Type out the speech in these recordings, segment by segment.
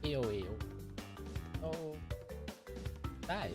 Eo, eo. Oh, dive.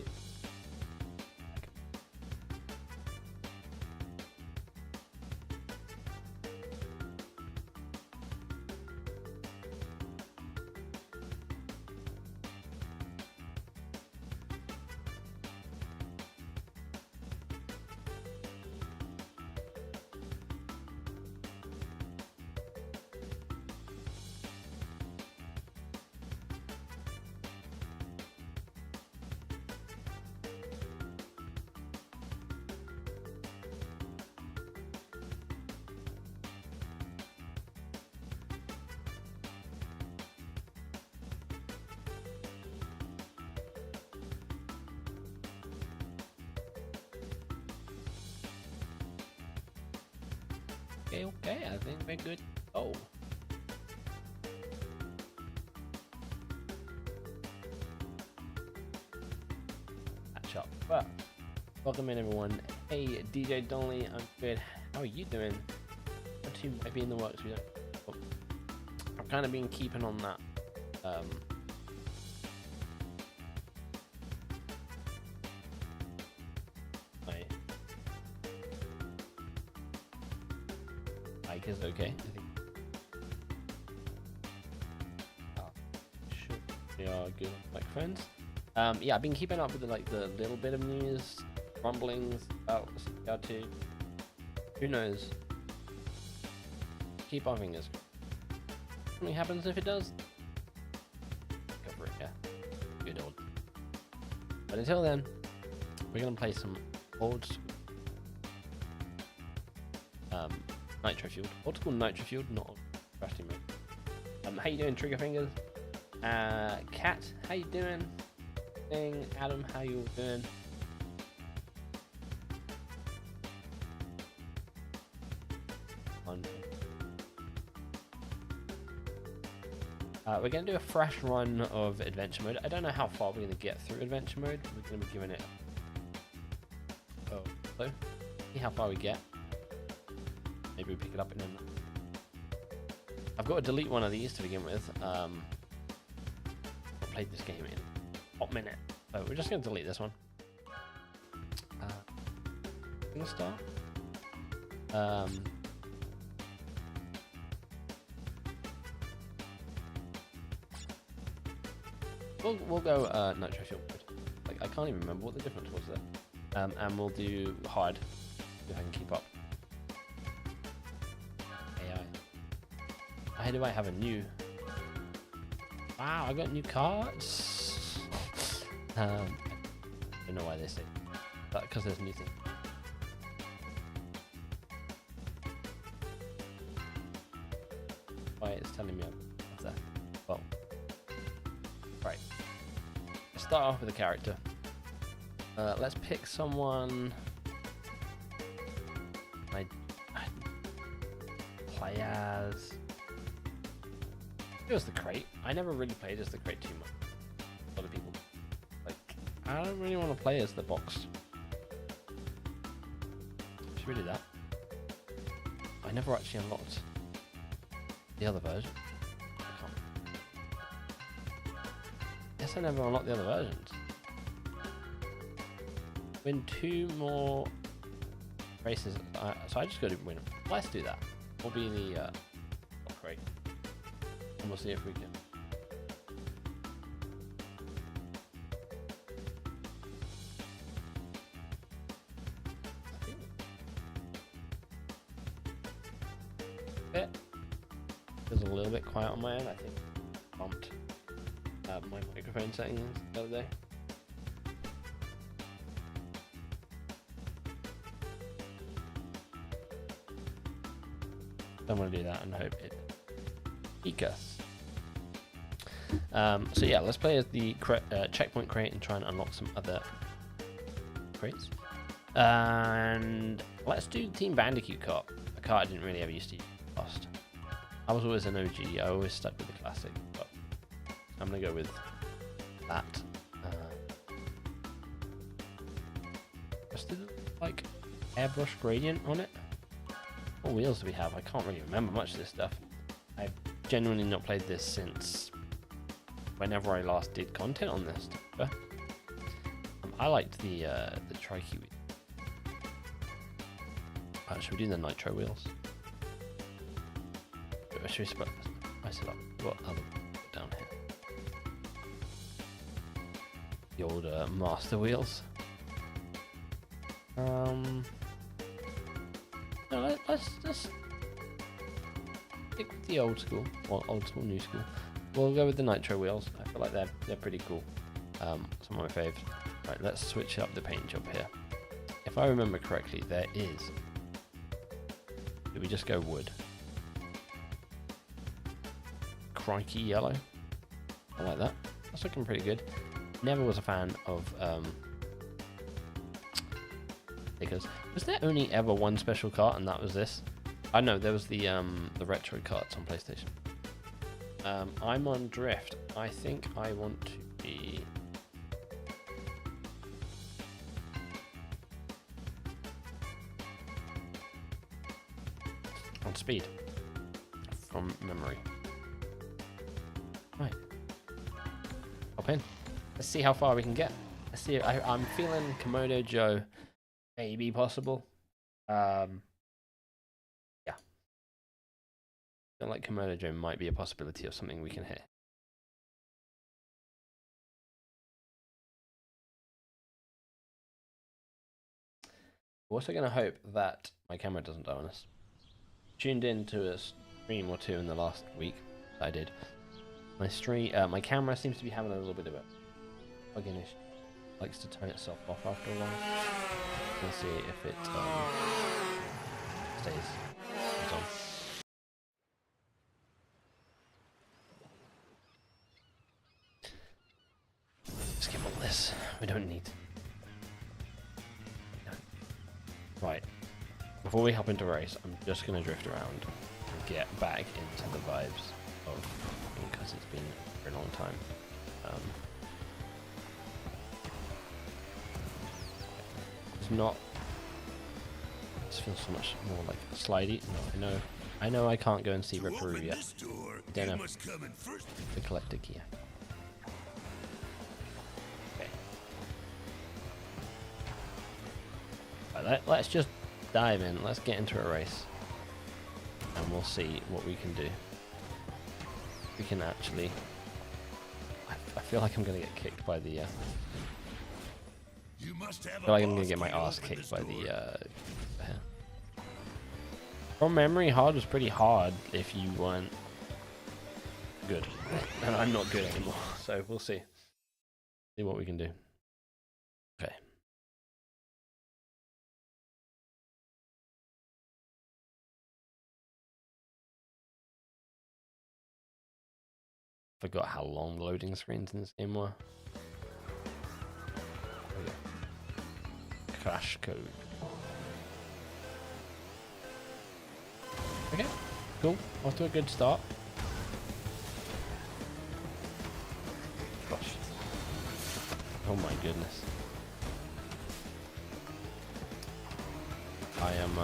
Okay, I think we're good. Oh. Catch up. Well, welcome in everyone. Hey, DJ Donnelly, I'm good. How are you doing? What team might be in the works? We don't. Oh. I've kind of been keeping on that. Is okay, I think. Sure, we are good friends. Yeah, I've been keeping up with the little bit of news, rumblings about CR2. Who knows? Keep our fingers. Something happens if it does. Go for it, yeah. Good old. But until then, we're gonna play some old Nitro-Fueled. Old school Nitro-Fueled, not on Crash Team Racing. How you doing, Trigger Fingers? Kat, how you doing? Adam, how you all doing? We're going to do a fresh run of Adventure Mode. I don't know how far we're going to get through Adventure Mode. We're going to be giving it... Oh, so see how far we get. Maybe we pick it up in a... I've got to delete one of these to begin with. I've played this game in a hot minute. So we're just going to delete this one. Gonna start. We'll go Nitro-Fueled. Like, I can't even remember what the difference was there. And we'll do hard if I can keep up. How do I have a new? Wow, I got new cards. I don't know why they say that, because there's new things. Why it's telling me what's that? Well, right. Let's start off with a character. Let's pick someone. I play as. It was the crate. I never really played as the crate too much. A lot of people like. I don't really want to play as the box. Should we do that? I never actually unlocked the other version. I can't. Guess I never unlocked the other versions. Win 2 more races. So I just got to win. Let's do that. We'll be the crate. And we'll see if we can. It was a little bit quiet on my end. I think I bumped my microphone settings the other day. I'm going to do that and hope it peaks us. So yeah, let's play as the checkpoint crate and try and unlock some other crates. And let's do Team Bandicoot kart, a kart I didn't really ever used to use past. I was always an OG, I always stuck with the classic, but I'm going to go with that. Just did like airbrush gradient on it. What wheels do we have? I can't really remember much of this stuff. I've genuinely not played this since whenever I last did content on this. I liked the trikey wheel. Should we do the nitro wheels? Should we spice it up? What other down here? The old master wheels. No, let's just stick with the old school, or old school, new school. We'll go with the nitro wheels. I feel like they're pretty cool. Some of my faves. Right, let's switch up the paint job here. If I remember correctly, there is. Did we just go wood? Crikey yellow. I like that. That's looking pretty good. Never was a fan of stickers. Was there only ever one special cart and that was this? I know there was the retro carts on PlayStation. I'm on drift. I think I want to be on speed from memory. Right. Hop in. Let's see how far we can get. Let's see. I'm feeling Komodo Joe maybe possible. Yeah. I feel like Komodo Joe might be a possibility of something we can hit. I'm also going to hope that my camera doesn't die on us. Tuned in to a stream or two in the last week. I did. My camera seems to be having a little bit of a plug-in issue. Likes to turn itself off after a while. Let's see if it stays on. Skip all this. We don't need. No. Right. Before we hop into race, I'm just going to drift around and get back into the vibes of, because it's been a very long time. It's not. This feels so much more like slidey. No, I know I can't go and see Ripperoo yet. Don't know. The collector key. Okay. Right, let's just dive in. Let's get into a race, and we'll see what we can do. We can actually. I feel like I'm gonna get kicked by the. I feel like I'm gonna get my ass kicked by the. From memory, hard was pretty hard if you weren't good, and I'm not good anymore. So we'll see. See what we can do. Okay. Forgot how long the loading screens in this game were. Okay. Crash code. Okay, cool. Off to a good start. Gosh. Oh my goodness. I am,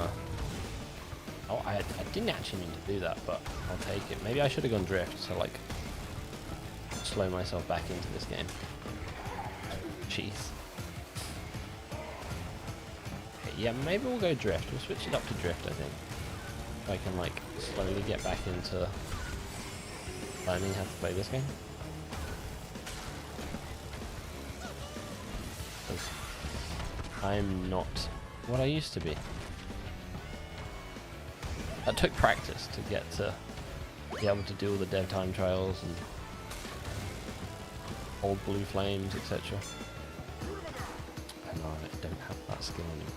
oh, I didn't actually mean to do that, but I'll take it. Maybe I should have gone drift, so like, slow myself back into this game. Jeez. Okay, yeah, maybe we'll go drift. We'll switch it up to drift, I think. I can like slowly get back into learning how to play this game. Because I'm not what I used to be. That took practice to get to be able to do all the dev time trials and hold blue flames, etc. And I don't have that skill anymore.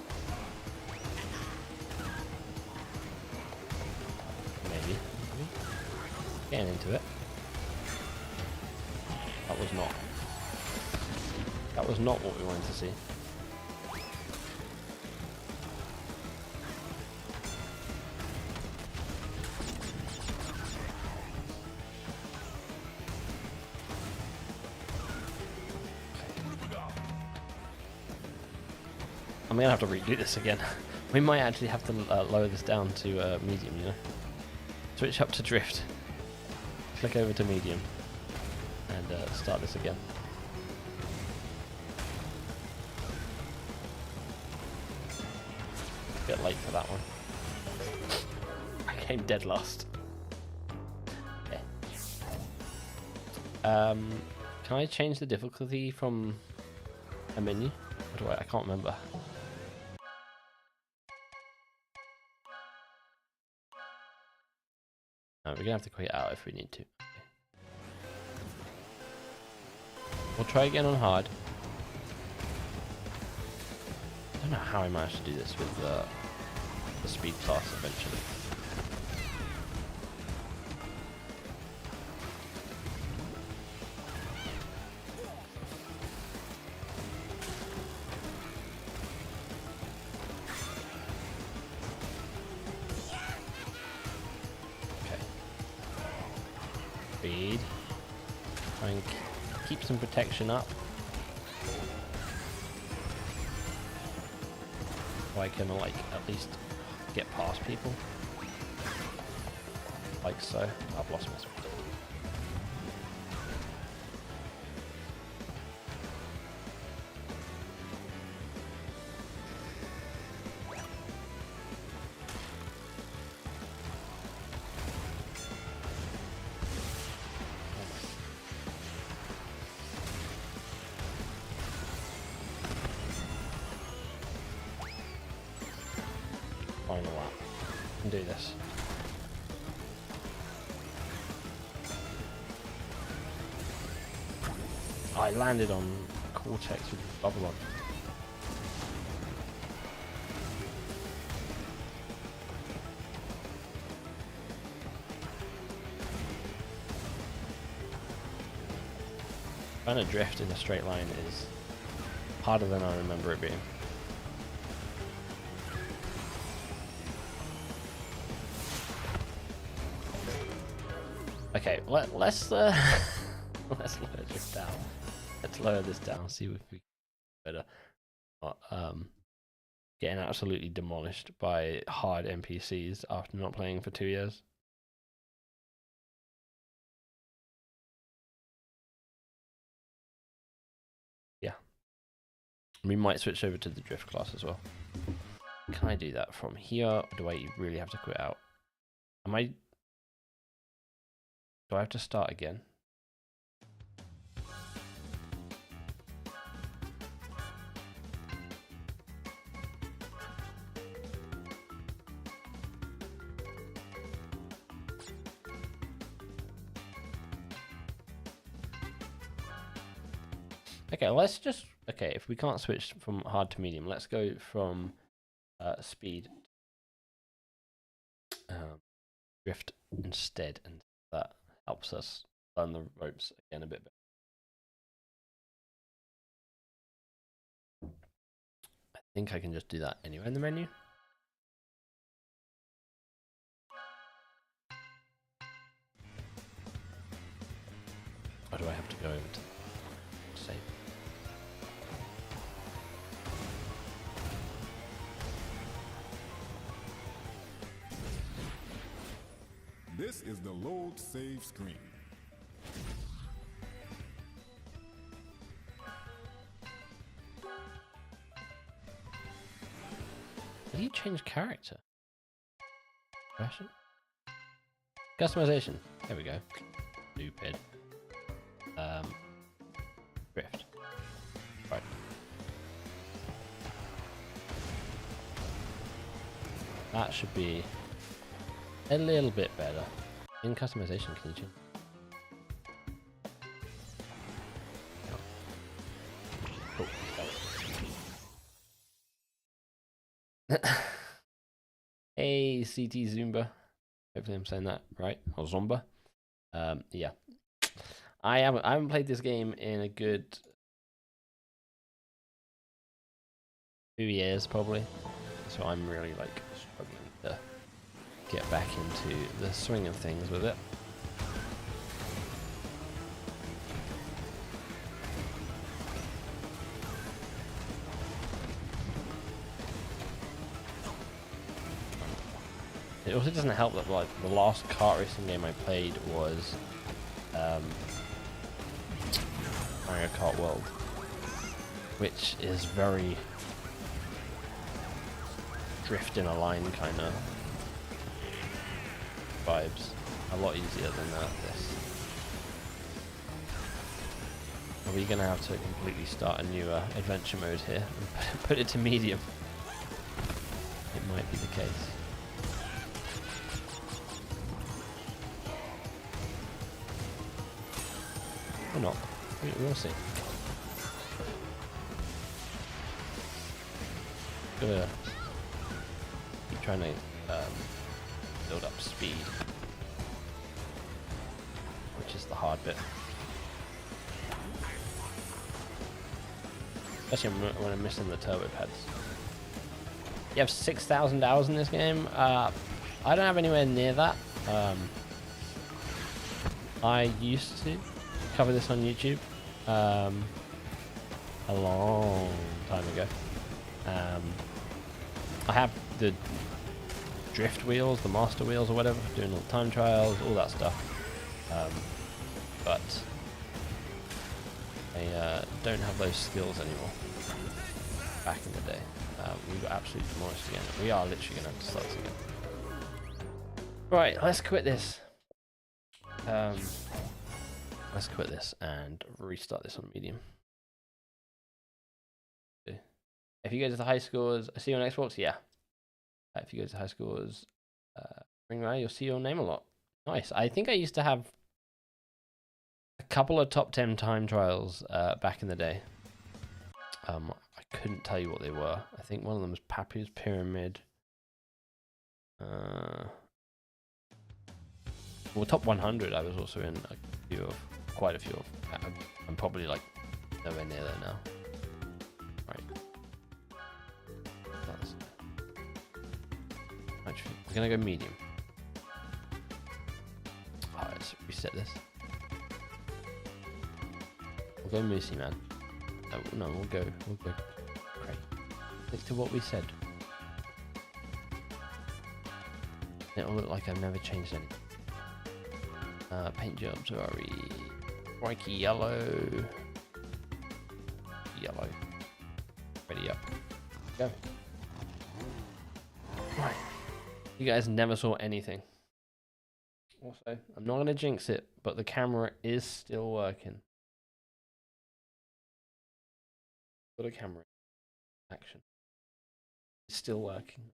Getting into it. That was not what we wanted to see. I'm gonna have to redo this again. We might actually have to lower this down to medium, you know. Switch up to drift. Click over to medium. and start this again. A bit late for that one. I came dead last. Okay. Can I change the difficulty from a menu? Or do I can't remember. No, we're gonna have to quit out if we need to. Okay. We'll try again on hard. I don't know how I managed to do this with the speed class eventually. Speed. Try and keep some protection up. So I can like at least get past people. Like so. I've lost my speed. Final lap. Can do this. I landed on Cortex with bubble on. Trying to drift in a straight line is harder than I remember it being. Okay, let's lower this down. Let's lower this down. See if we can better. Getting absolutely demolished by hard NPCs after not playing for 2 years. Yeah, we might switch over to the drift class as well. Can I do that from here? Or do I really have to quit out? Do I have to start again? Okay, let's just... Okay, if we can't switch from hard to medium, let's go from speed drift instead, and that helps us learn the ropes again a bit better. I think I can just do that anywhere in the menu. Or do I have to go over to save? This is the load save screen. Did he change character? Fashion? Customization. There we go. Stupid. Drift. Right. That should be a little bit better. In customization, can you change? Cool. Hey, CT Zumba. Hopefully I'm saying that right. Or Zomba. Yeah. I haven't played this game in a good 2 years probably. So I'm really like struggling to get back into the swing of things with it. It also doesn't help that like the last kart racing game I played was Mario Kart World, which is very drift in a line kind of vibes. A lot easier than this. Are we gonna have to completely start a new adventure mode here and put it to medium? It might be the case. Or not. We'll see. Gotta keep trying to build up speed, which is the hard bit. Especially when I'm missing the turbo pads. You have 6,000 hours in this game. I don't have anywhere near that. I used to cover this on YouTube a long time ago. I have the drift wheels, the master wheels or whatever, doing all the time trials, all that stuff. But I don't have those skills anymore. Back in the day, we got absolutely demolished again. We are literally going to have to start again. Right, let's quit this. Let's quit this and restart this on medium. If you go to the high scores, I see you on Xbox. Yeah. If you go to high scores, you'll see your name a lot. Nice. I think I used to have a couple of top 10 time trials back in the day. I couldn't tell you what they were. I think one of them was Papu's Pyramid. Well, top 100 I was also in quite a few of. I'm probably like nowhere near there now. Right. Actually, we're gonna go medium. Alright, let's reset this. We'll go Moosey Man. No, we'll go Craig. Stick to what we said. It'll look like I've never changed anything. Paint jobs are Crikey yellow. Yellow. Ready up. Go. Right. You guys never saw anything. Also, I'm not gonna jinx it, but the camera is still working. Got a camera. Action. It's still working.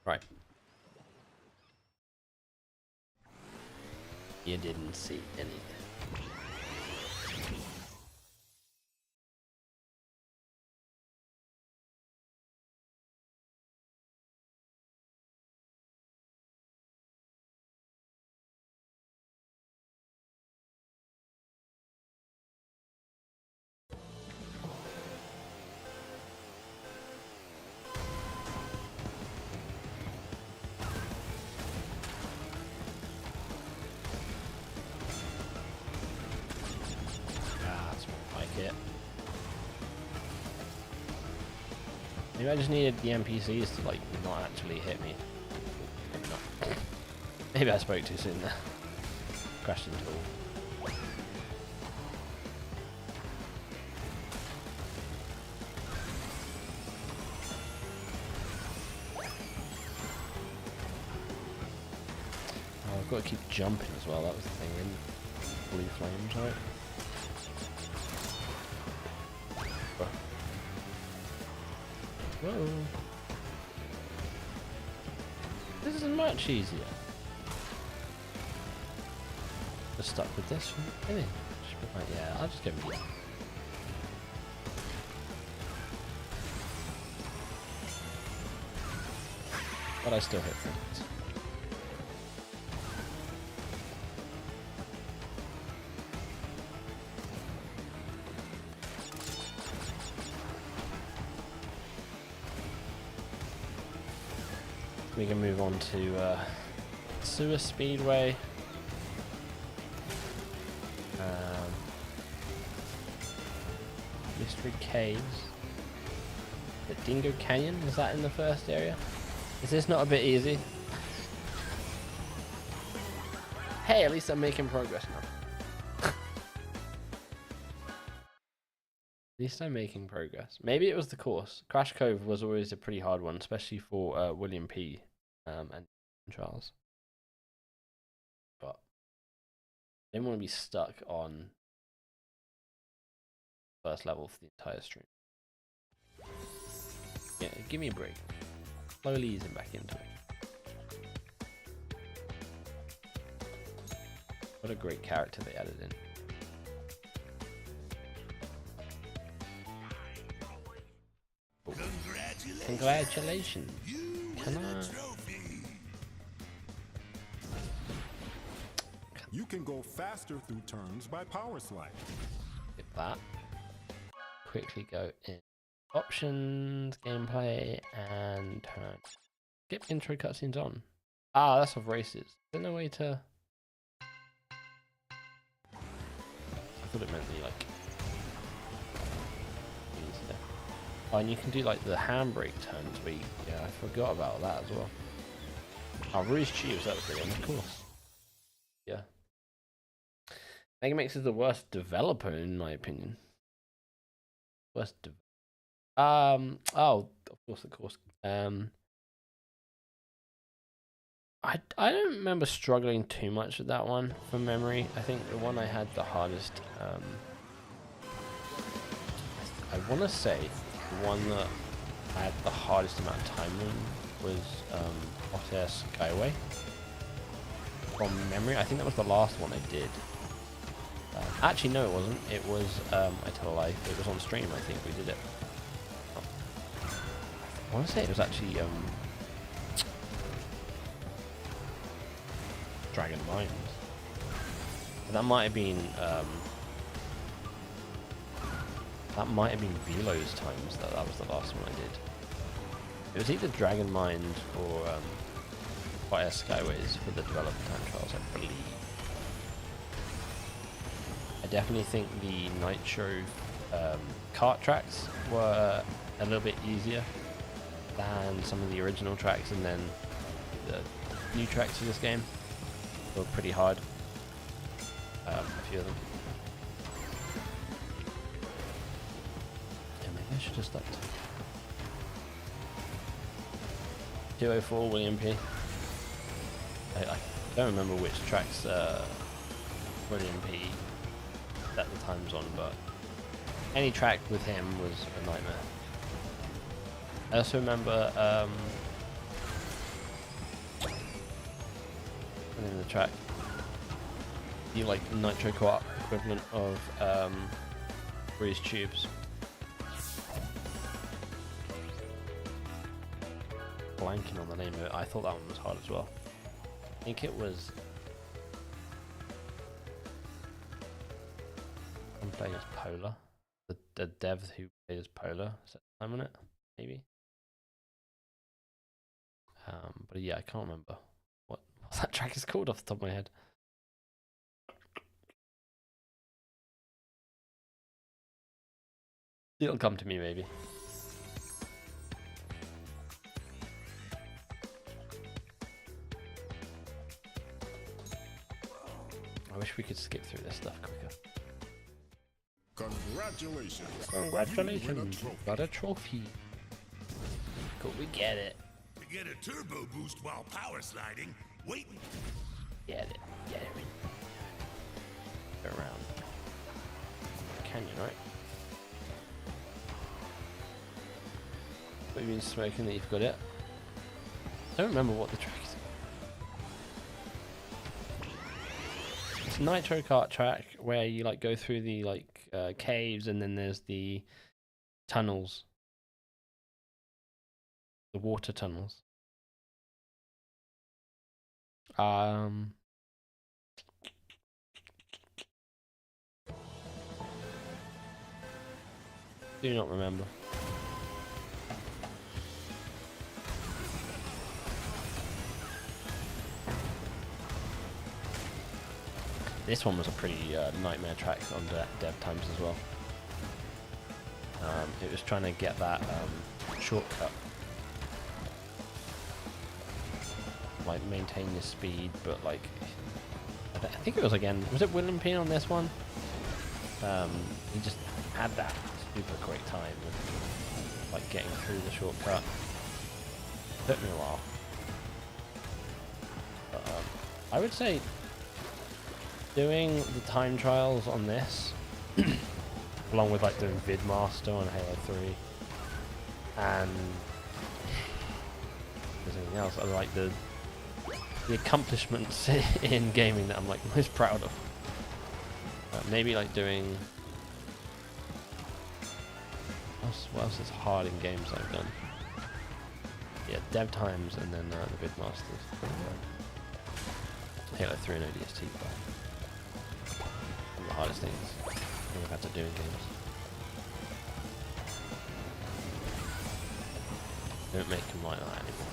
Right. You didn't see anything. Maybe I just needed the NPCs to like not actually hit me. Maybe not. Maybe I spoke too soon there. Crashed into all. Oh, I've got to keep jumping as well. That was the thing. In blue flames, right? Whoa. This is much easier. Just stuck with this one. Maybe. Yeah, I'll just go with that. But I still hit things. We can move on to Sewer Speedway. Mystery Caves. The Dingo Canyon, is that in the first area? Is this not a bit easy? Hey, at least I'm making progress now. At least I'm making progress. Maybe it was the course. Crash Cove was always a pretty hard one, especially for William P. And Charles. But I didn't want to be stuck on first level for the entire stream. Yeah, give me a break. Slowly easing back into it. What a great character they added in. Oh. Congratulations. Can I? You can go faster through turns by power slide. Skip that. Quickly go in options, gameplay, and turn. Skip intro cutscenes on. Ah, that's of races. Is there no way to? I thought it meant the like. Easier. Oh, and you can do like the handbrake turns. Where you, yeah, I forgot about that as well. Oh, Rouge Tubes. That was the one, of course. Yeah. Megamix is the worst developer in my opinion. Worst oh, of course. I don't remember struggling too much with that one from memory. I think the one I had the hardest, I want to say the one that I had the hardest amount of time in was Hot Air Skyway. From memory, I think that was the last one I did. Actually, no, it wasn't. It was, I tell a lie, it was on stream, I think we did it. I want to say it was actually, Dragon Mines. But that might have been, Velo's times, that was the last one I did. It was either Dragon Mind or, Hot Air Skyways for the developer time trials, I believe. I definitely think the Nitro kart tracks were a little bit easier than some of the original tracks, and then the new tracks for this game were pretty hard. A few of them. Yeah, maybe I should have stopped. 204 William P. I don't remember which tracks William P set the times on, but any track with him was a nightmare. I also remember in the track, the like Nitro Co-op equivalent of Rouge Tubes. Blanking on the name of it. I thought that one was hard as well. I think it was. I'm playing as Polar. The dev who played as Polar set time on it, maybe. But yeah, I can't remember what that track is called off the top of my head. It'll come to me maybe. I wish we could skip through this stuff quicker. Congratulations. Congratulations. Got a trophy. Cool, we get it. To get a turbo boost while power sliding, wait. Get it. Get it. Go around. Canyon, right? What have you been smoking that you've got it? I don't remember what the track is. It's a Nitro Kart track where you like go through the like caves, and then there's the tunnels, the water tunnels. Do not remember. This one was a pretty nightmare track on dev times as well. It was trying to get that shortcut. Like maintain your speed, but like I think it was again. Was it William Peen on this one? He just had that super quick time of like getting through the shortcut. Took me a while. But, I would say doing the time trials on this, along with like doing VidMaster on Halo 3, and there's anything else, I like the accomplishments in gaming that I'm like most proud of. Maybe like doing what else is hard in games I've done. Yeah, dev times and then the VidMasters. Halo 3 and ODST, but one of the hardest things I've had to do in games. Don't make them like that anymore.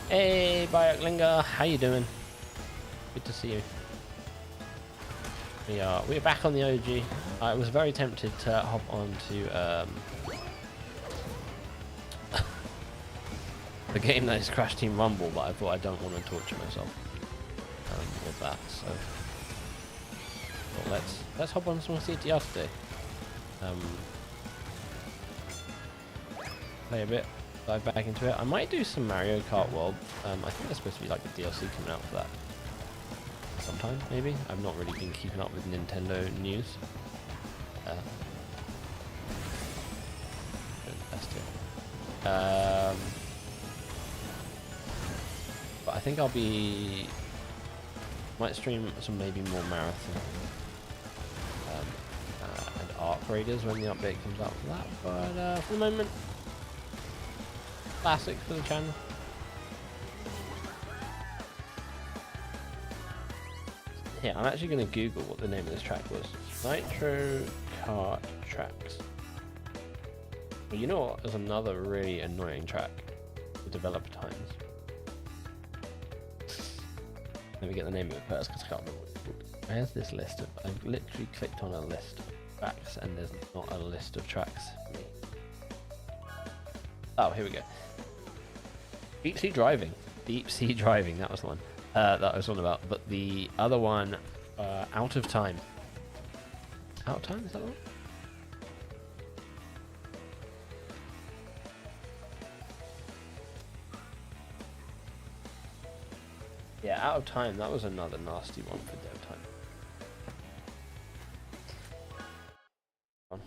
Hey, Bioklinger, how you doing? Good to see you. We're back on the OG. I was very tempted to hop onto the game that is Crash Team Rumble, but I thought I don't want to torture myself with that. So well, let's hop on some CTR today. Play a bit, dive back into it. I might do some Mario Kart World. I think there's supposed to be like a DLC coming out for that sometime, maybe. I've not really been keeping up with Nintendo news. That's it. But I think might stream some maybe more marathon and Arc Raiders when the update comes out for that. But for the moment, classic for the channel. Yeah, I'm actually going to Google what the name of this track was. Nitro Kart Tracks. Well, you know what? There's another really annoying track. The developer times. Let me get the name of it first because I can't remember what it's called. Where's this list of... I've literally clicked on a list of tracks and there's not a list of tracks for me. Oh, here we go. Deep Sea Driving. Deep Sea Driving, that was the one. That I was on about. But the other one, Out of Time. Out of Time, is that the one? Yeah, Out of Time, that was another nasty one for dev time.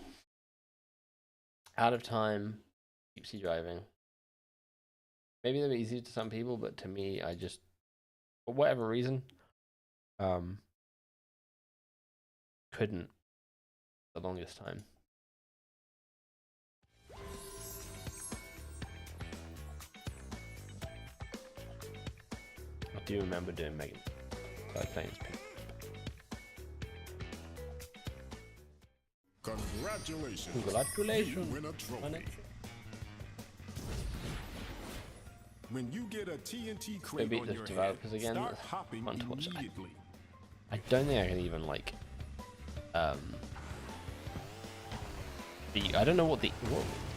Out of Time, Deep Sea Driving. Maybe they're easy to some people, but to me, I just, for whatever reason, couldn't the longest time. I do remember doing Megan. Like playing Congratulations. Congratulations. You win a trophy. When you get a TNT crate beat on the your developers head, again. start hopping Fun to watch. immediately. I don't think I can even like beat. I don't know what the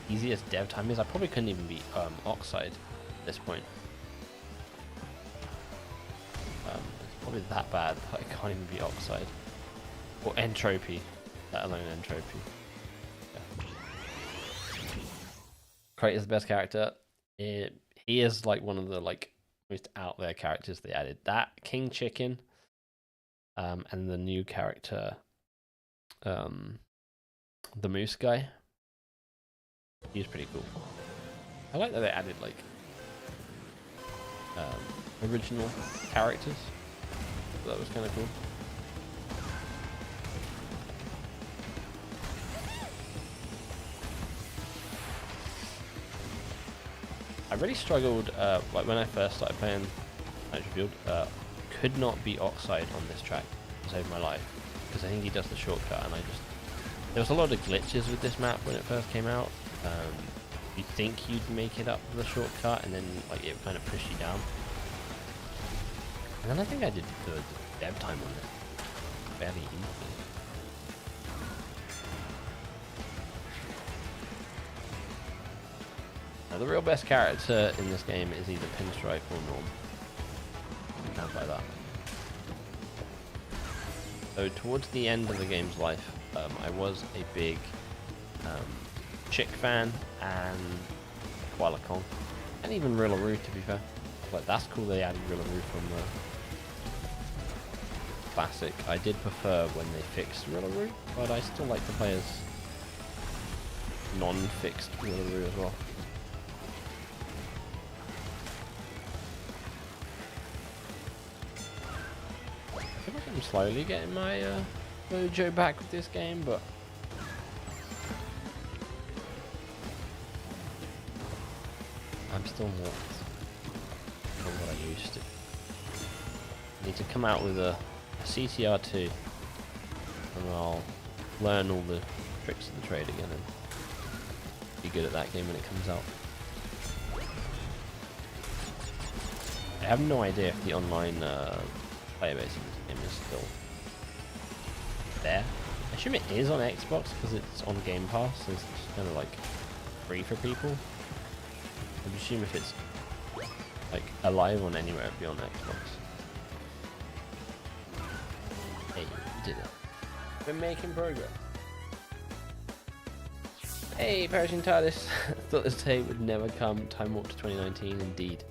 easiest dev time is. I probably couldn't even beat Oxide at this point. It's probably that bad that I can't even beat Oxide or Entropy, let alone Entropy. Yeah. Crate is the best character. He is like one of the like most out there characters they added. That King Chicken, and the new character, the Moose guy. He's pretty cool. I like that they added like original characters. That was kind of cool. I really struggled, like when I first started playing Nitro-Fueled, could not beat Oxide on this track to save my life, because I think he does the shortcut, and there was a lot of glitches with this map when it first came out. You'd think you'd make it up with the shortcut, and then like it kind of pushed you down. And then I think I did the dev time on it fairly easily. Now, the real best character in this game is either Pinstripe or Norm. Stand by that. So towards the end of the game's life, I was a big Chick fan and Koala Kong, and even Rillaroo, to be fair. Like, that's cool they added Rillaroo from the classic. I did prefer when they fixed Rillaroo, but I still like to play as non-fixed Rillaroo as well. I feel like I'm slowly getting my mojo back with this game, but I'm still not what I used to. I need to come out with a CTR2 and I'll learn all the tricks of the trade again and be good at that game when it comes out. I have no idea if the online player base in this game is still there. I assume it is on Xbox because it's on Game Pass, so it's just kind of like free for people. I assume if it's like alive on anywhere, it'd be on Xbox. Hey, we did it. We're making progress. Hey, Perishing TARDIS. Thought this day would never come. Time warp to 2019, indeed.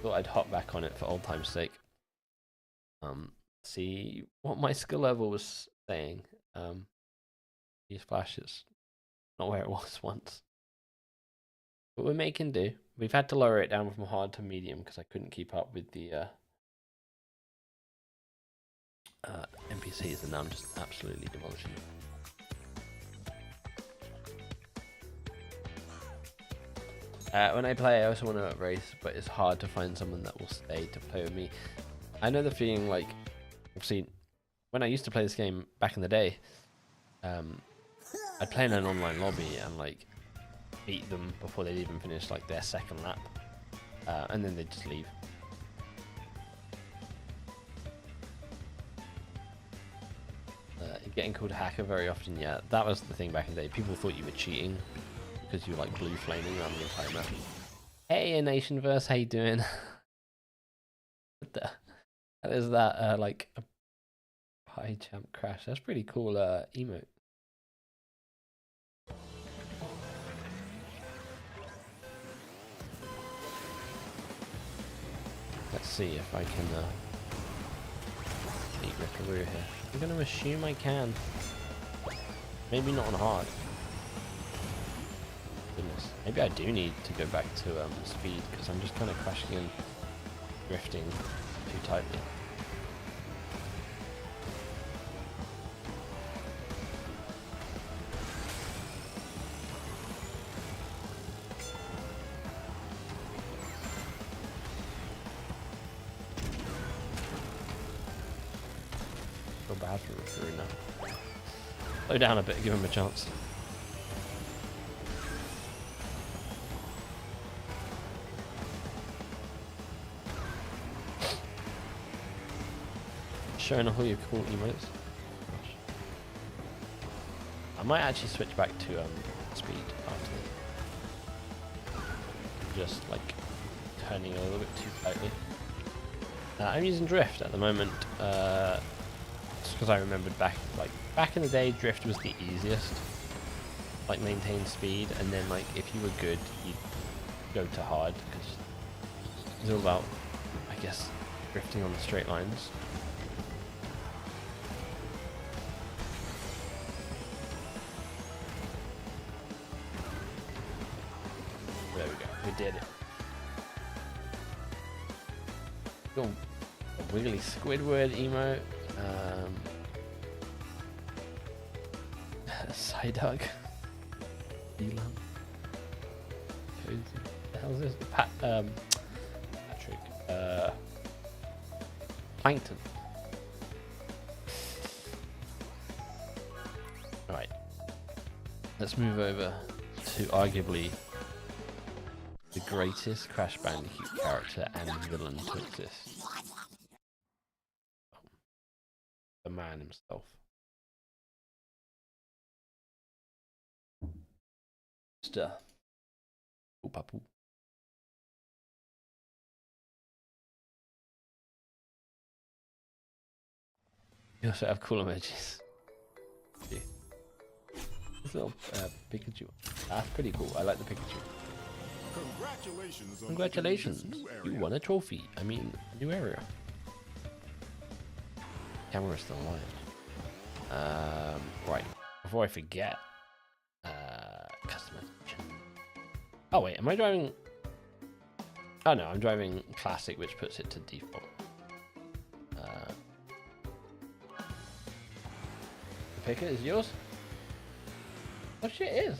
Thought I'd hop back on it for old time's sake. See what my skill level was saying. Newsflash, it's not where it was once. But we're making do. We've had to lower it down from hard to medium because I couldn't keep up with the NPCs, and now I'm just absolutely demolishing it. When I play, I also want to race, but it's hard to find someone that will stay to play with me. I know the feeling, like, obviously, when I used to play this game back in the day, I'd play in an online lobby and, like, beat them before they'd even finish, like, their second lap, and then they'd just leave. Getting called hacker very often, yeah, that was the thing back in the day. People thought you were cheating because you were, like, blue flaming around the entire map. Hey, Nationverse, how you doing? What the hell is that? Like a pie champ Crash. That's pretty cool emote. Let's see if I can beat Rickaroo here. I'm gonna assume I can. Maybe not on hard. Goodness. Maybe I do need to go back to speed because I'm just kind of crashing and drifting too tightly. Feel bad for Rickaroo now. Slow down a bit, give him a chance. Showing off all your cool emotes. I might actually switch back to speed after this. Just like turning a little bit too tightly. I'm using drift at the moment, just because I remembered back in the day, drift was the easiest. Like maintain speed, and then like if you were good, you'd go to hard because it's all about, I guess, drifting on the straight lines. There we go, we did it. Got a wiggly Squidward emote. Psyduck. Elan. Cozy. The hell is this? Patrick. Plankton. Alright. Let's move over to arguably the greatest Crash Bandicoot character and villain to exist. The man himself. Mr. Ooh, papu. You also have cool emojis. Yeah. This little Pikachu. That's pretty cool. I like the Pikachu. Congratulations on Congratulations. opening this new You area. won a trophy. I mean, new area. Camera's still live. Right. Before I forget, customization. Oh wait, am I driving? Oh no, I'm driving classic, which puts it to default. The picker is yours? Oh shit, it is.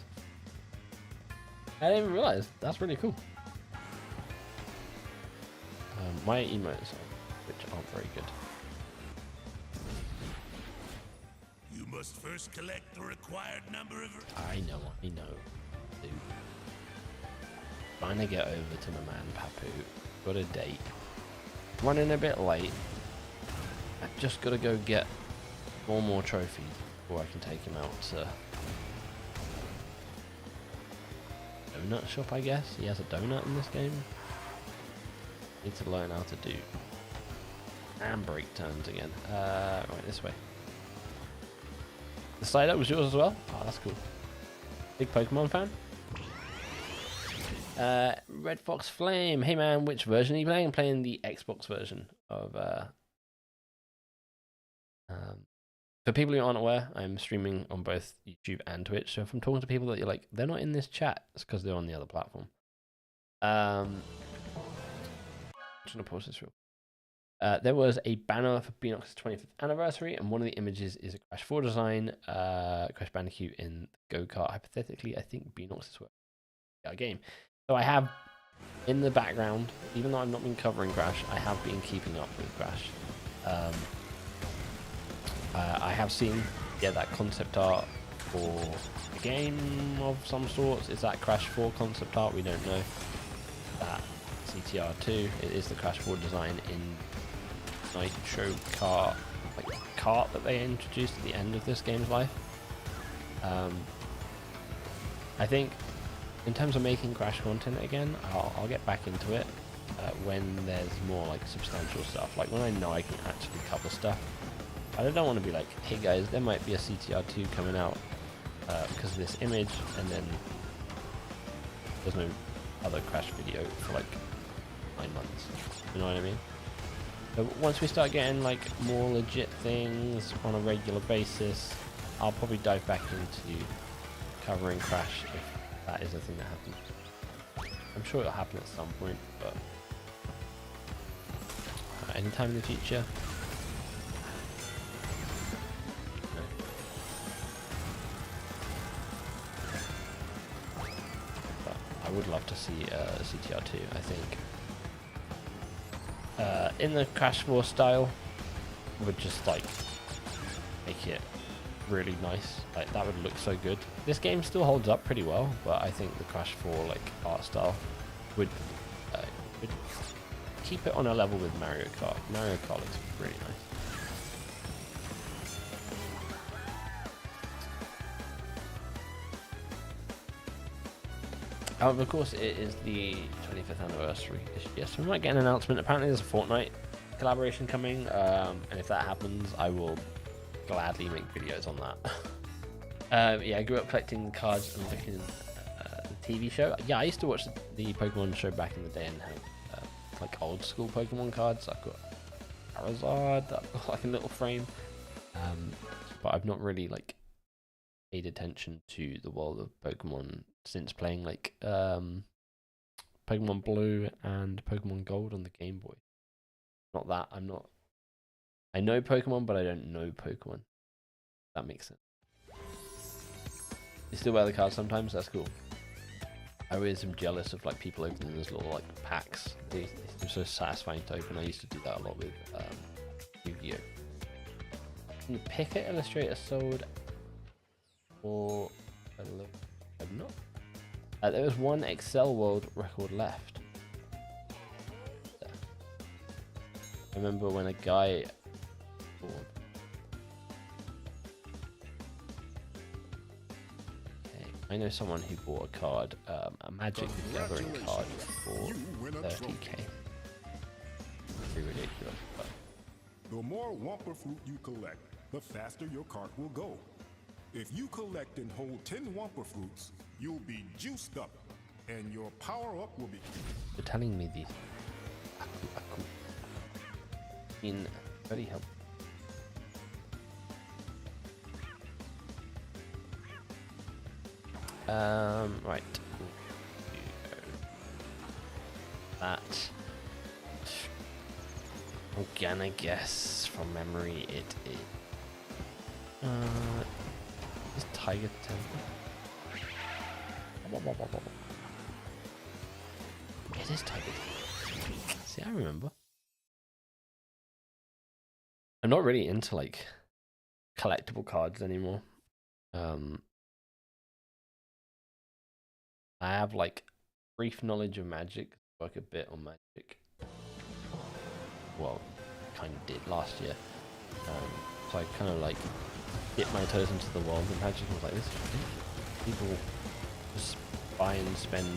I didn't even realize. That's really cool. My emotes, which aren't very good. You must first collect the required number of... I know, dude. Trying to get over to my man Papu. Got a date. Running a bit late. I've just got to go get 4 more trophies before I can take him out to donut shop, I guess. He has a donut in this game. Need to learn how to do and brake turns again. Right, this way. The slide up was yours as well? Oh, that's cool. Big Pokemon fan? Red Fox Flame. Hey man, which version are you playing? I'm playing the Xbox version of for people who aren't aware, I'm streaming on both YouTube and Twitch. So if I'm talking to people that you're like, they're not in this chat, it's because they're on the other platform. I'm just gonna pause this real. There was a banner for Beanox's 25th anniversary, and one of the images is a Crash 4 design, Crash Bandicoot in go-kart. Hypothetically, I think Beanox is a game. So I have, in the background, even though I've not been covering Crash, I have been keeping up with Crash. I have seen, that concept art for a game of some sorts. Is that Crash 4 concept art? We don't know. That CTR2, it is the Crash 4 design in Nitro kart, like kart that they introduced at the end of this game's life. I think in terms of making Crash content again, I'll get back into it when there's more like substantial stuff, like when I know I can actually cover stuff. I don't want to be like, hey guys, there might be a CTR2 coming out because of this image, and then there's no other Crash video for like 9 months. You know what I mean? So once we start getting like more legit things on a regular basis, I'll probably dive back into covering Crash if that is a thing that happens. I'm sure it'll happen at some point, but anytime in the future. No. But I would love to see CTR2, I think. In the Crash 4 style, would just like make it really nice. Like that would look so good. This game still holds up pretty well, but I think the Crash 4 like art style would keep it on a level with Mario Kart. Mario Kart looks really nice. Of course, it is the 25th anniversary this year, so we might get an announcement. Apparently, there's a Fortnite collaboration coming, and if that happens, I will gladly make videos on that. Yeah, I grew up collecting cards and looking at the TV show. Yeah, I used to watch the Pokemon show back in the day and have like old school Pokemon cards. I've got Charizard, I've got like a little frame, but I've not really like paid attention to the world of Pokemon since playing like Pokemon Blue and Pokemon Gold on the Game Boy. Not that I know Pokemon, but I don't know Pokemon. That makes sense. You still wear the cards sometimes? That's cool. I always am jealous of like people opening those little like packs. They seem so satisfying to open. I used to do that a lot with Yu-Gi-Oh. Can you pick it, Illustrator sold or I'm not. There was one Excel World record left. I remember when a guy. Okay. I know someone who bought a card, a Magic the Gathering card for 30k. Pretty ridiculous. But The more Wumpa fruit you collect, the faster your cart will go. If you collect and hold 10 Wumpa fruits, you'll be juiced up, and your power-up will be... you're telling me these Aku in very helpful. Right. That. I'm gonna guess from memory it is. Is Tiger Temple? It is Tiger Temple. See, I remember. I'm not really into like collectible cards anymore. I have like brief knowledge of Magic, work a bit on Magic. Well, kind of did last year. So I kind of like dipped my toes into the world of Magic and was like, this is ridiculous. People just buy and spend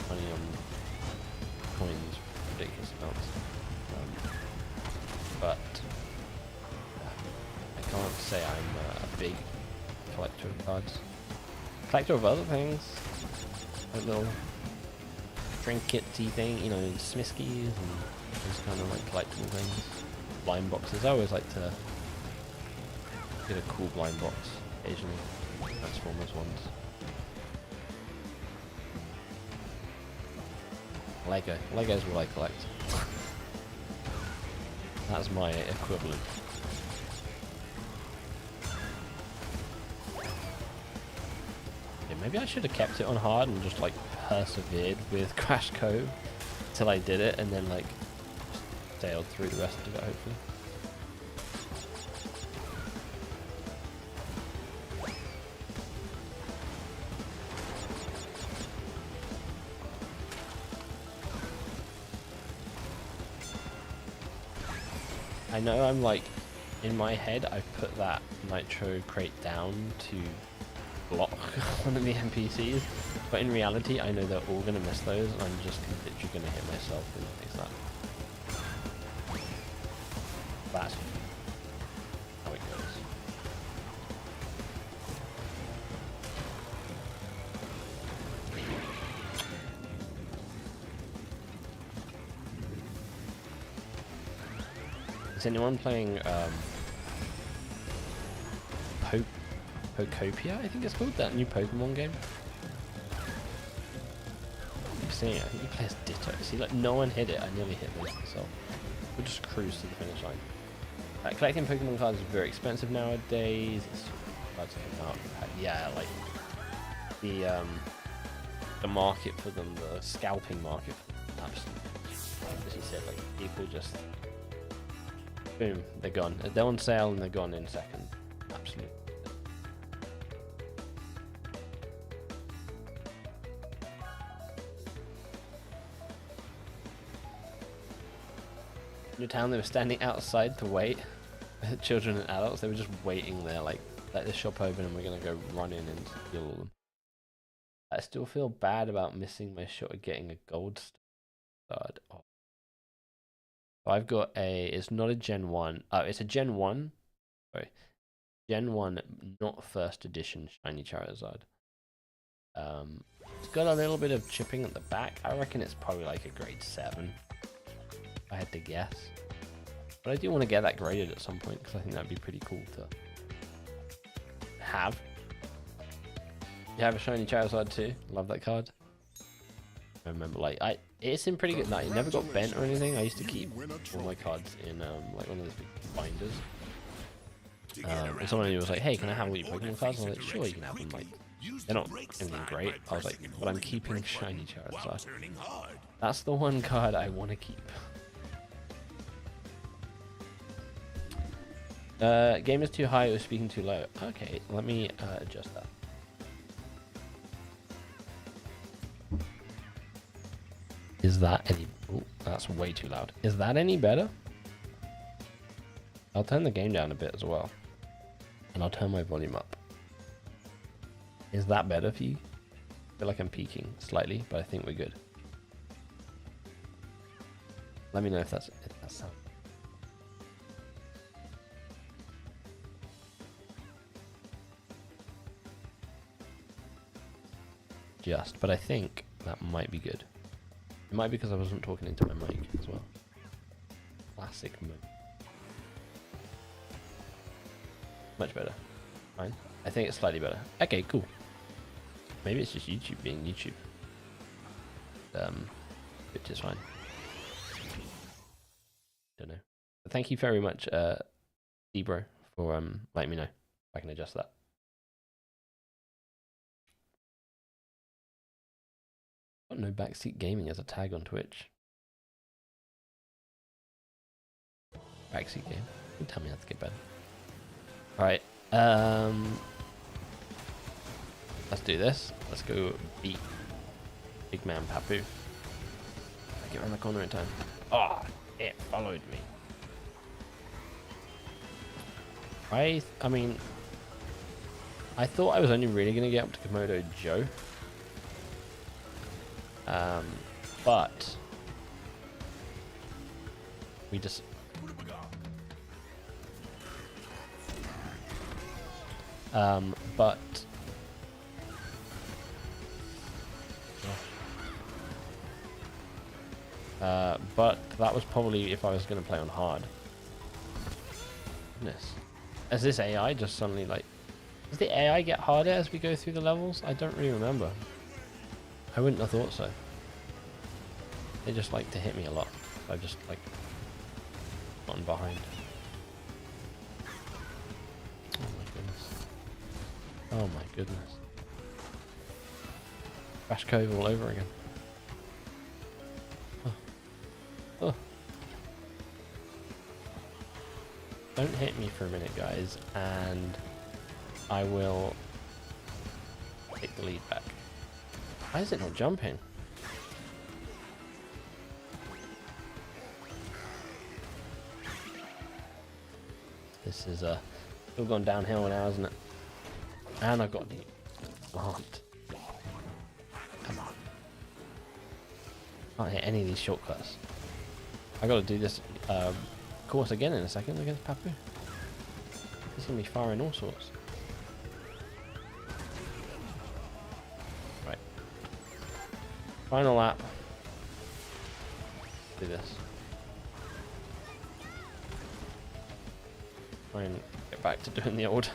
money on coins, ridiculous amounts. But I can't say I'm a big collector of cards. Collector of other things. Like little trinkety thing, you know, Smiskies and those kind of like collectible things. Blind boxes. I always like to get a cool blind box occasionally. Transformers ones. Lego. Lego's what I collect. That's my equivalent. Maybe I should have kept it on hard and just like persevered with Crash Cove till I did it and then like sailed through the rest of it hopefully. I know I'm like, in my head I've put that Nitro crate down to block one of the NPCs, but in reality I know they're all going to miss those and I'm just literally going to hit myself and fix that. That's how it goes. Is anyone playing Pokopia, I think it's called, that new Pokemon game? Keep seeing it. I think he plays Ditto. See, like, no one hit it. I nearly hit this myself. We'll just cruise to the finish line. Collecting Pokemon cards is very expensive nowadays. It's cards come out. Yeah, like the market for them, the scalping market for them, absolutely. As you said, like people just boom, they're gone. They're on sale and they're gone in a second. Absolutely. In town, they were standing outside to wait. Children and adults, they were just waiting there, like, let the shop open and we're gonna go run in and steal all them. I still feel bad about missing my shot at getting a gold star. Oh. I've got it's not a Gen 1, it's a Gen 1, sorry, Gen 1, not first edition Shiny Charizard. It's got a little bit of chipping at the back. I reckon it's probably like a grade 7. I had to guess, but I do want to get that graded at some point because I think that'd be pretty cool to have. You have a shiny Charizard too. Love that card. I remember, like, it's in pretty good. Like, it never got bent or anything. I used to keep all my cards in like one of those big binders. And someone was like, "Hey, can I have all your Pokemon cards?" And I was like, "Sure, you can have them." Like, they're not anything great. I was like, "But I'm keeping shiny Charizard. That's the one card I want to keep." Game is too high or speaking too low. Okay, let me adjust that. Is that any... Ooh, that's way too loud. Is that any better? I'll turn the game down a bit as well. And I'll turn my volume up. Is that better for you? feel like I'm peaking slightly, but I think we're good. Let me know if that's sound. But I think that might be good. It might be because I wasn't talking into my mic as well. Classic mode. Much better. Fine. I think it's slightly better. Okay, cool. Maybe it's just YouTube being YouTube. Which is fine. Don't know. But thank you very much, Debro, for letting me know if I can adjust that. Got no backseat gaming as a tag on Twitch. Backseat game. You can tell me how to get better. Alright. Let's do this. Let's go beat Big Man Papu. I get around the corner in time. Oh, it followed me. I mean, I thought I was only really going to get up to Komodo Joe. But we just but that was probably if I was going to play on hard. Goodness. As this AI just suddenly like, does the AI get harder as we go through the levels? I don't really remember. I wouldn't have thought so. They just like to hit me a lot. I've just like gotten behind. Oh my goodness. Oh my goodness. Crash Cove all over again. Oh. Oh. Don't hit me for a minute, guys, and I will take the lead back. Why is it not jumping? This is still gone downhill now, isn't it? And I got the plant. Come on. Can't hit any of these shortcuts. I got to do this course again in a second against Papu. He's gonna be firing all sorts. Right. Final lap. Do this. Try and get back to doing the old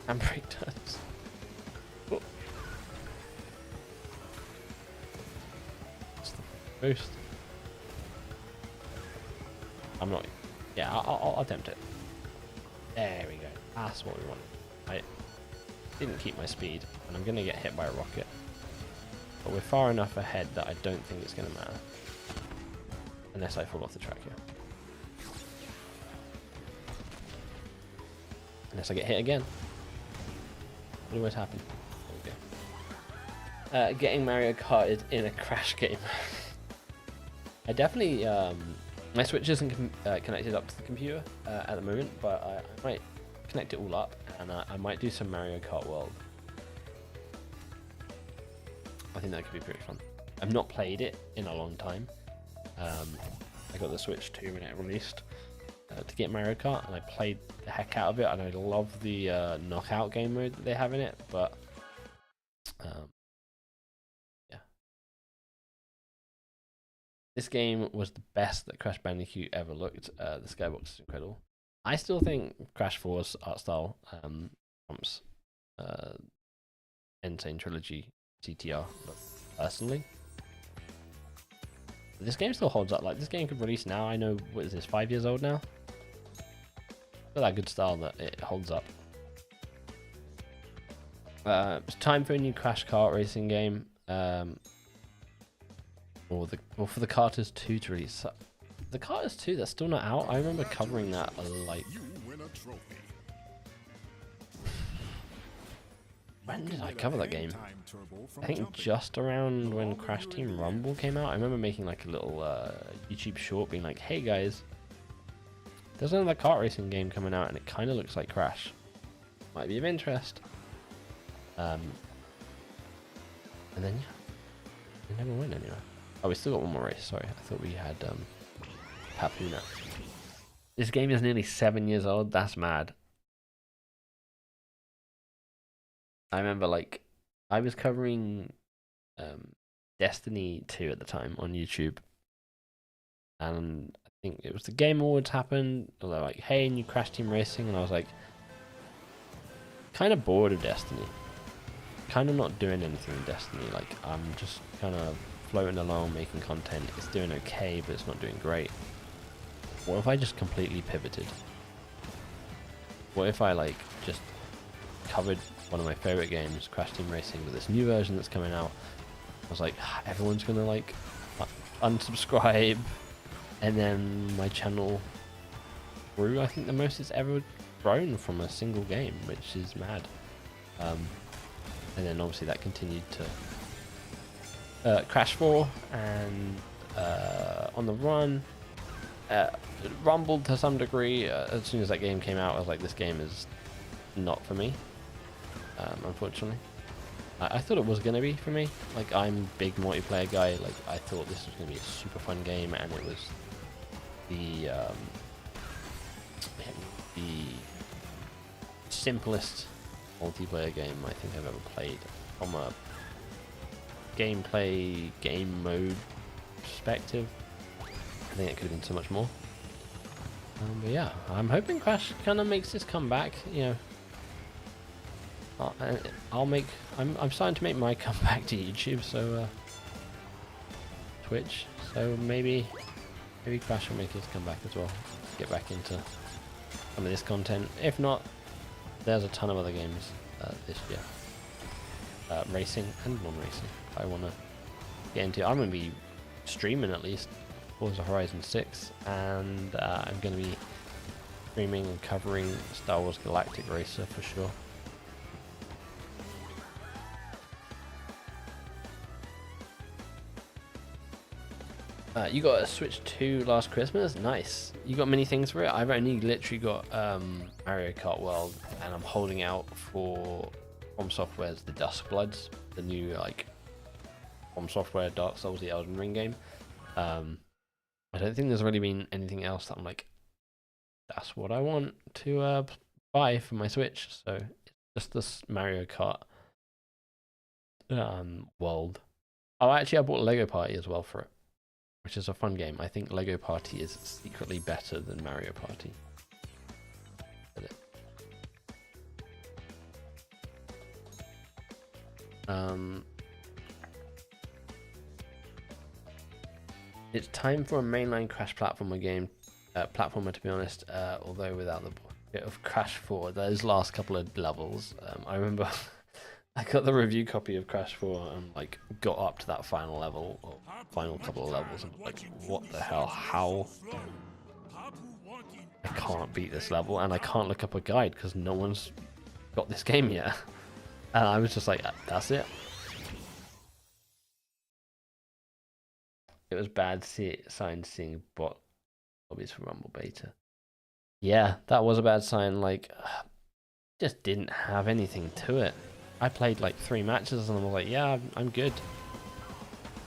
handbrake turns. Oh. That's the boost. I'm not. Yeah, I'll attempt it. There we go. That's what we want. I didn't keep my speed, and I'm gonna get hit by a rocket. But we're far enough ahead that I don't think it's gonna matter. Unless I fall off the track here. Unless I get hit again. What always happen? There we go. Getting Mario Karted in a Crash game. I definitely, my Switch isn't connected up to the computer at the moment, but I might connect it all up, and I might do some Mario Kart World. I think that could be pretty fun. I've not played it in a long time. I got the Switch 2 when it released to get Mario Kart, and I played the heck out of it, and I love the knockout game mode that they have in it, but yeah. This game was the best that Crash Bandicoot ever looked. The skybox is incredible. I still think Crash 4's art style trumps Insane Trilogy CTR, but personally. This game still holds up. Like, this game could release now. I know, what is this, 5 years old now? Still that good style that it holds up. It's time for a new Crash Kart racing game. Or for the Karters 2 to release. The Karters 2, that's still not out. I remember covering that like. When did I cover that game? I think just around when Crash Team Rumble came out. I remember making like a little YouTube short being like, hey guys, there's another kart racing game coming out and it kind of looks like Crash. Might be of interest. And And then, yeah, we never went anywhere. Oh, we still got one more race. Sorry, I thought we had Papuna. This game is nearly 7 years old. That's mad. I remember, like, I was covering Destiny 2 at the time on YouTube. And I think it was the Game Awards happened. They were like, hey, new Crash Team Racing. And I was like, kind of bored of Destiny. Kind of not doing anything in Destiny. Like, I'm just kind of floating along, making content. It's doing okay, but it's not doing great. What if I just completely pivoted? What if I, like, just covered one of my favorite games, Crash Team Racing, with this new version that's coming out? I was like, everyone's gonna, like, unsubscribe. And then my channel grew. I think the most it's ever grown from a single game, which is mad. And then obviously that continued to Crash 4 and On the Run. Rumbled to some degree. As soon as that game came out, I was like, this game is not for me, unfortunately. I thought it was going to be for me. Like, I'm a big multiplayer guy. Like, I thought this was going to be a super fun game, and it was the simplest multiplayer game I think I've ever played from a gameplay, game mode perspective. I think it could have been so much more. But yeah, I'm hoping Crash kind of makes this comeback. You know, I'm starting to make my comeback to YouTube, so Twitch. So maybe Crash will make his comeback as well. Get back into some of this content. If not, there's a ton of other games this year, racing and non-racing. I want to get into. I'm going to be streaming at least Forza Horizon 6, and I'm going to be streaming and covering Star Wars Galactic Racer for sure. You got a Switch 2 last Christmas? Nice. You got many things for it? I've only literally got Mario Kart World, and I'm holding out for From Software's The Dust Bloods, the new, like, From Software Dark Souls, the Elden Ring game. I don't think there's really been anything else that I'm like, that's what I want to buy for my Switch. So it's just this Mario Kart World. Oh, actually, I bought Lego Party as well for it, which is a fun game. I think Lego Party is secretly better than Mario Party. It's time for a mainline Crash platformer game, to be honest, although without the bit of Crash 4, those last couple of levels. I remember I got the review copy of Crash 4 and like got up to that final level, or final couple of levels, and like, what the hell, how? I can't beat this level, and I can't look up a guide because no one's got this game yet. And I was just like, that's it. It was bad sign seeing bot lobbies for Rumble Beta. Yeah, that was a bad sign. Like, just didn't have anything to it. I played like 3 matches and I was like, yeah, I'm good.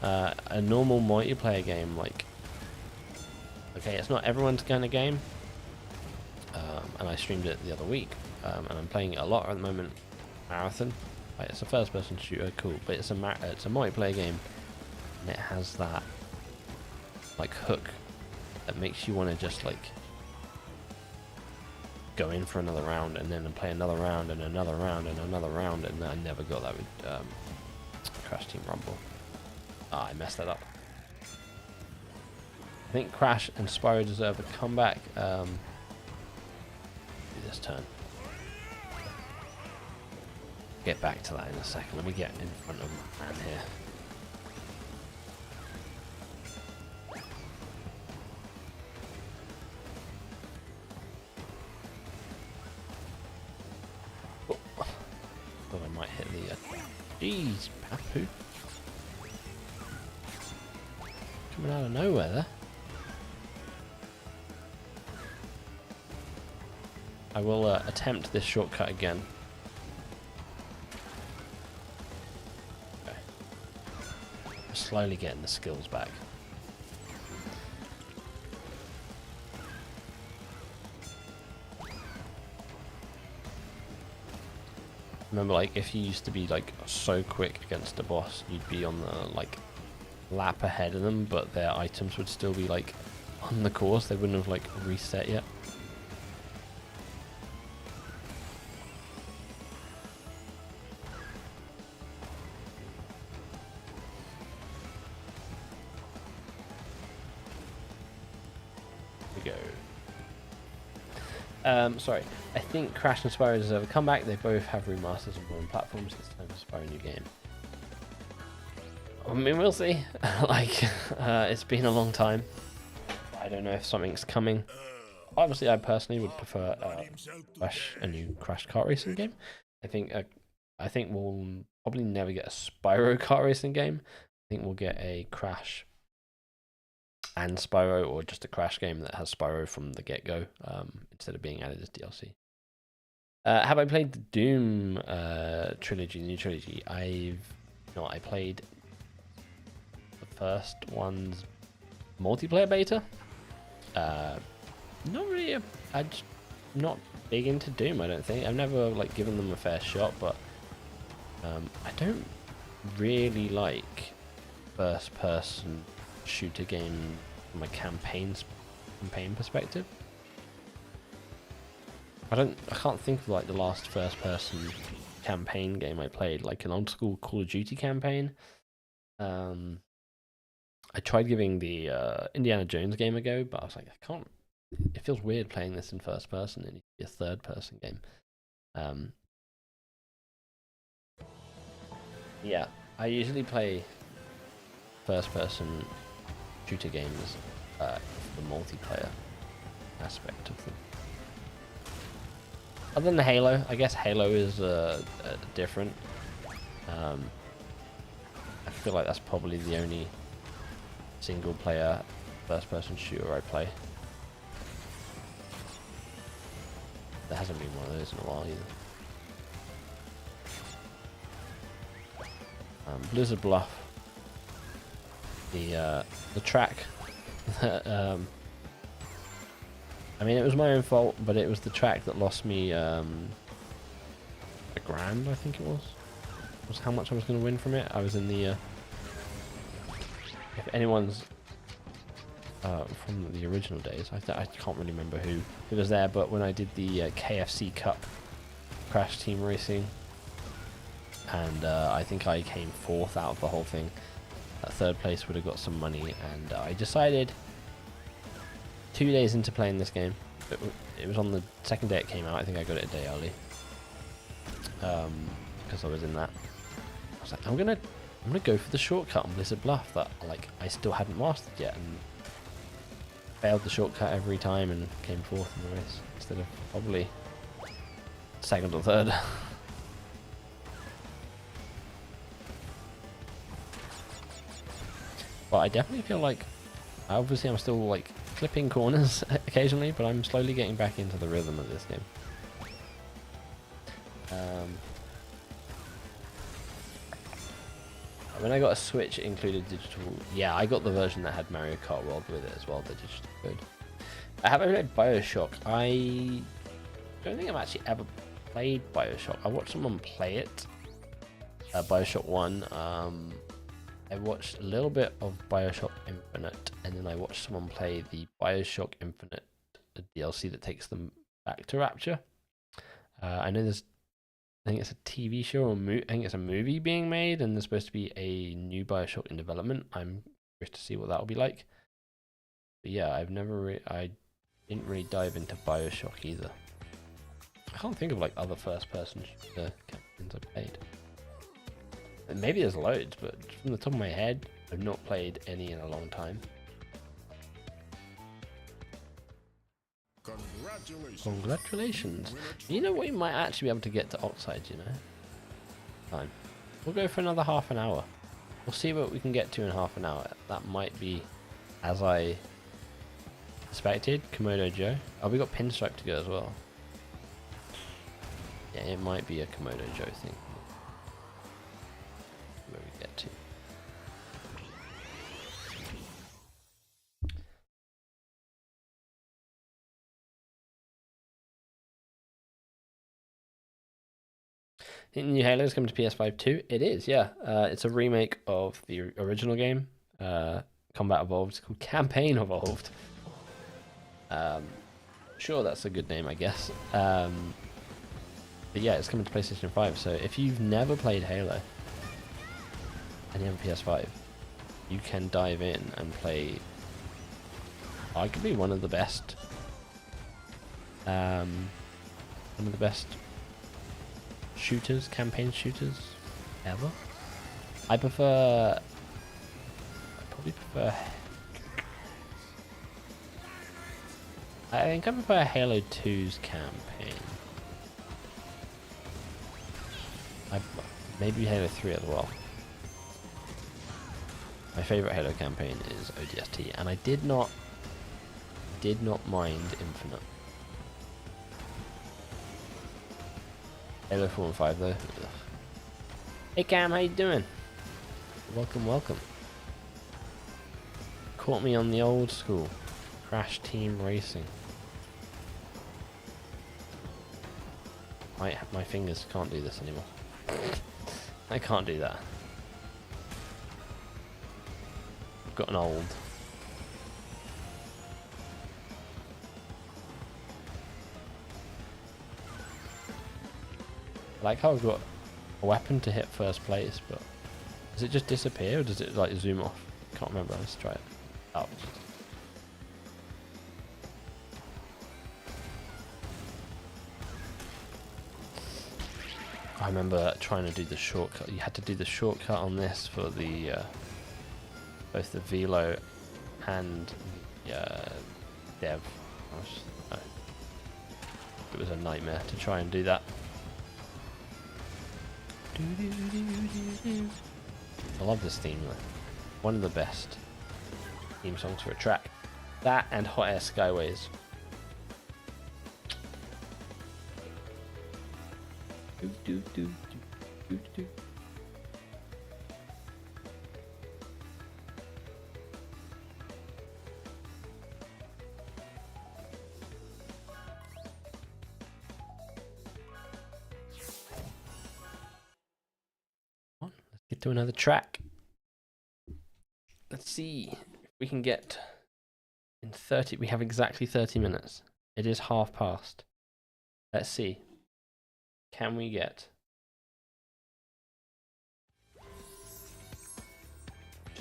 A normal multiplayer game, like, okay, it's not everyone's kind of game. And I streamed it the other week, and I'm playing it a lot at the moment. Marathon, like, it's a first-person shooter, cool, but it's a multiplayer game, and it has that like hook that makes you want to just like go in for another round and then play another round and another round and another round, and I never got that with Crash Team Rumble. I messed that up. I think Crash and Spyro deserve a comeback. Do this turn. Get back to that in a second. Let me get in front of my man here. Thought I might hit the jeez, Papu. Coming out of nowhere there. I will attempt this shortcut again. Okay. slowly getting the skills back. Remember, like, if you used to be like so quick against the boss, you'd be on the like lap ahead of them, but their items would still be like on the course. They wouldn't have like reset yet. Here we go. Sorry. I think Crash and Spyro deserve a comeback. They both have remasters on modern platforms. It's time for Spyro new game. I mean, we'll see. Like, it's been a long time. I don't know if something's coming. Obviously, I personally would prefer a new Crash kart racing game. I think we'll probably never get a Spyro kart racing game. I think we'll get a Crash and Spyro, or just a Crash game that has Spyro from the get-go, instead of being added as DLC. Have I played the Doom trilogy, new trilogy? I played the first one's multiplayer beta. Not really. I'm just not big into Doom. I don't think I've never like given them a fair shot, but I don't really like first-person shooter game from a campaign perspective. I can't think of like the last first-person campaign game I played, like an old-school Call of Duty campaign. I tried giving the Indiana Jones game a go, but I was like, I can't. It feels weird playing this in first person. It needs to be a third-person game. Yeah, I usually play first-person shooter games for the multiplayer aspect of them. Other than Halo, I guess Halo is different. I feel like that's probably the only single-player first-person shooter I play. There hasn't been one of those in a while either. Blizzard Bluff. The track. I mean, it was my own fault, but it was the track that lost me $1,000, I think it was. Was how much I was going to win from it. I was in the... if anyone's from the original days, I can't really remember who was there, but when I did the KFC Cup Crash Team Racing, and I think I came 4th out of the whole thing. Third place would have got some money, and I decided 2 days into playing this game, it was on the second day it came out. I think I got it a day early, because I was in that. I was like, I'm gonna go for the shortcut on Blizzard Bluff that like I still hadn't mastered yet, and failed the shortcut every time and came 4th in the race instead of probably 2nd or 3rd. But I definitely feel like, obviously I'm still like clipping corners occasionally, but I'm slowly getting back into the rhythm of this game. When I got a Switch, it included digital. Yeah, I got the version that had Mario Kart World with it as well, the digital code. I haven't played Bioshock. I don't think I've actually ever played Bioshock. I watched someone play it, Bioshock 1. I watched a little bit of Bioshock Infinite, and then I watched someone play the Bioshock Infinite DLC that takes them back to Rapture. I know I think it's a TV show, or I think it's a movie being made, and there's supposed to be a new Bioshock in development. I'm curious to see what that'll be like. But yeah, I didn't really dive into Bioshock either. I can't think of like other first-person shooter campaigns I've played. Maybe there's loads, but from the top of my head, I've not played any in a long time. Congratulations. You know, we might actually be able to get to Oxide, you know. Fine. We'll go for another half an hour. We'll see what we can get to in half an hour. That might be, as I expected, Komodo Joe. Oh, we got Pinstripe to go as well. Yeah, it might be a Komodo Joe thing. Where we get to. The new Halo is coming to PS5 too. It is, yeah. It's a remake of the original game, Combat Evolved. It's called Campaign Evolved. Sure, that's a good name, I guess. But yeah, it's coming to PlayStation 5. So if you've never played Halo and you have a PS5, you can dive in and play arguably one of the best shooters, campaign shooters ever. I probably prefer I think I prefer Halo 2's campaign. Maybe Halo 3 as well. My favorite Halo campaign is ODST, and I did not mind Infinite. Halo 4 and 5 though. Ugh. Hey Cam, how you doing? Welcome, welcome. Caught me on the old school. Crash Team Racing. My fingers can't do this anymore. I can't do that. I've gotten old. I like how I've got a weapon to hit first place, but does it just disappear or does it like zoom off? Can't remember. Let's try it. Oh. I remember trying to do the shortcut. You had to do the shortcut on this for the both the Velo and the Dev. It was a nightmare to try and do that. I love this theme though. One of the best theme songs for a track. That and Hot Air Skyways. Let's get to another track. Let's see if we can get in 30. We have exactly 30 minutes. It is past. Let's see. Can we get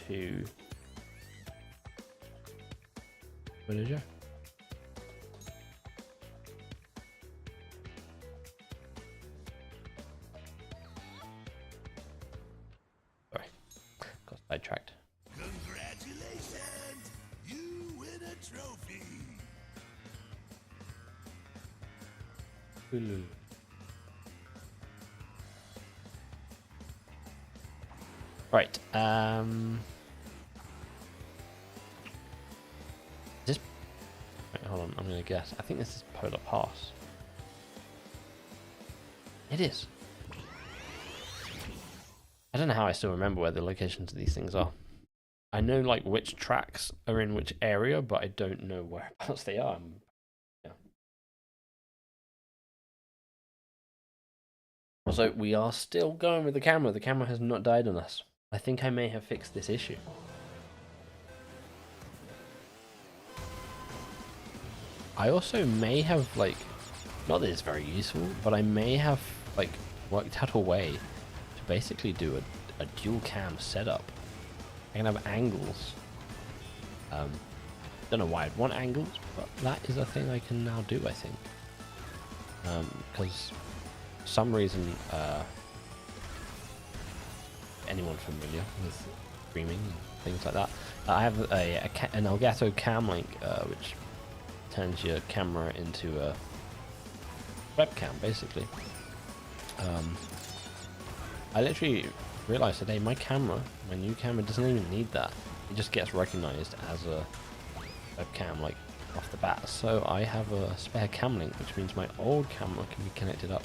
to villager? Sorry, got sidetracked. Congratulations! You win a trophy! Hulu. Right, is this... Wait, hold on, I'm gonna guess. I think this is Polar Pass. It is. I don't know how I still remember where the locations of these things are. I know like which tracks are in which area, but I don't know whereabouts they are. Yeah. Also, we are still going with the camera. The camera has not died on us. I think I may have fixed this issue. I also may have like, not that it's very useful, but I may have like worked out a way to basically do a dual cam setup. I can have angles. Don't know why I'd want angles, but that is a thing I can now do, I think. Because for some reason, anyone familiar with streaming and things like that, I have an Elgato Cam Link, which turns your camera into a webcam, basically. I literally realized today my new camera doesn't even need that. It just gets recognized as a webcam like off the bat. So I have a spare cam link, which means my old camera can be connected up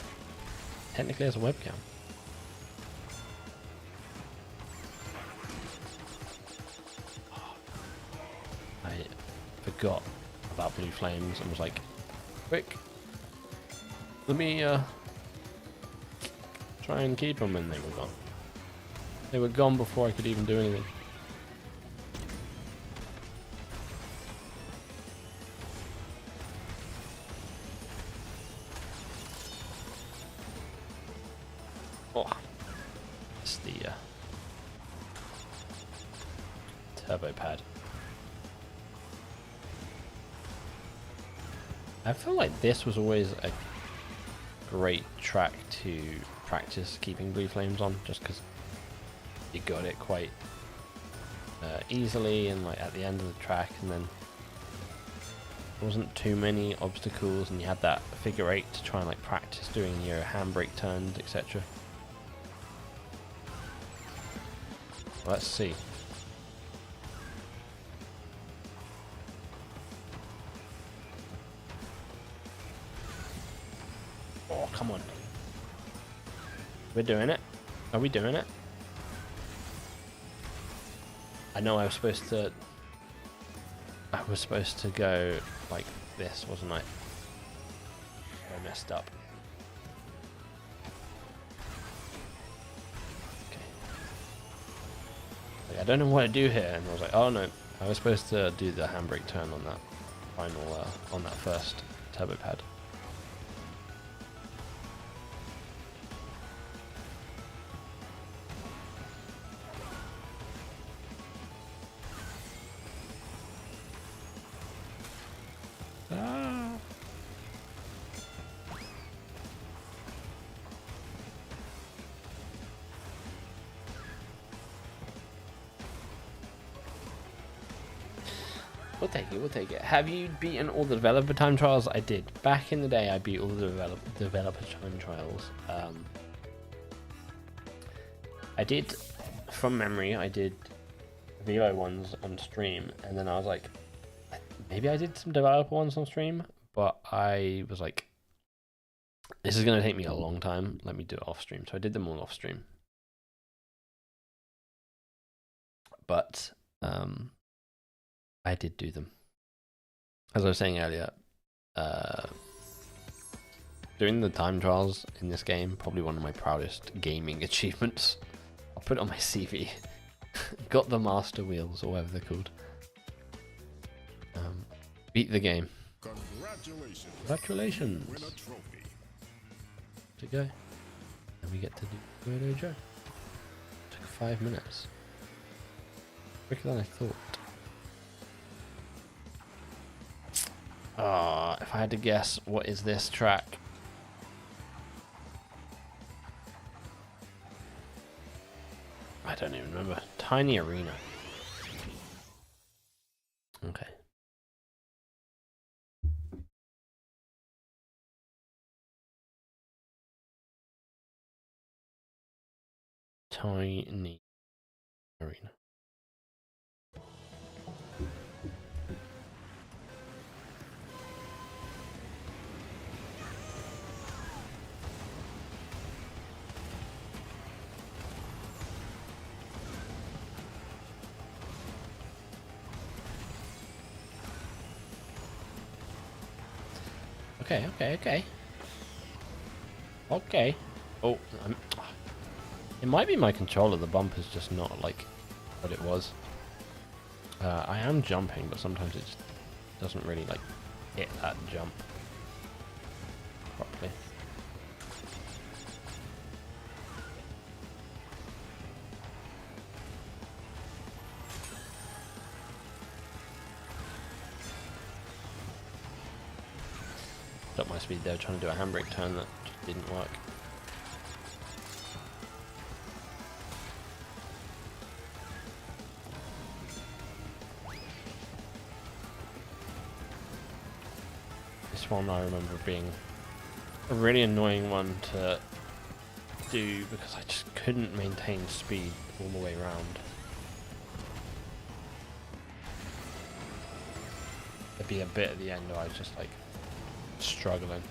technically as a webcam. I forgot about blue flames and was like, quick, let me Try and keep them, and they were gone. They were gone before I could even do anything. Oh, it's the turbo pad. I feel like this was always a great track to practice keeping blue flames on, just because you got it quite easily and like at the end of the track, and then there wasn't too many obstacles, and you had that figure 8 to try and like practice doing your handbrake turns, etc. Let's see. Oh, come on. We're doing it. Are we doing it? I know I was supposed to go like this, wasn't I? I messed up. Okay. Like, I don't know what to do here, and I was like, oh no, I was supposed to do the handbrake turn on that final, on that first turbo pad. We'll take it, we'll take it. Have you beaten all the developer time trials? I did. Back in the day, I beat all the developer time trials. I did, from memory, I did Vivo ones on stream, and then I was like, maybe I did some developer ones on stream, but I was like, this is going to take me a long time. Let me do it off stream. So I did them all off stream. But, I did do them. As I was saying earlier, doing the time trials in this game, probably one of my proudest gaming achievements. I'll put it on my CV. Got the master wheels, or whatever they're called. Beat the game. Congratulations. Congratulations. Win a trophy. To go. And we get to do Moto Joe. Took 5 minutes. Quicker than I thought. If I had to guess, what is this track? I don't even remember. Tiny Arena. Okay. Tiny Arena. Okay. Okay. Oh, it might be my controller. The bumper's just not like what it was. I am jumping, but sometimes it just doesn't really like hit that jump properly. At my speed there, trying to do a handbrake turn that just didn't work. This one I remember being a really annoying one to do because I just couldn't maintain speed all the way around. There'd be a bit at the end where I was just like struggling.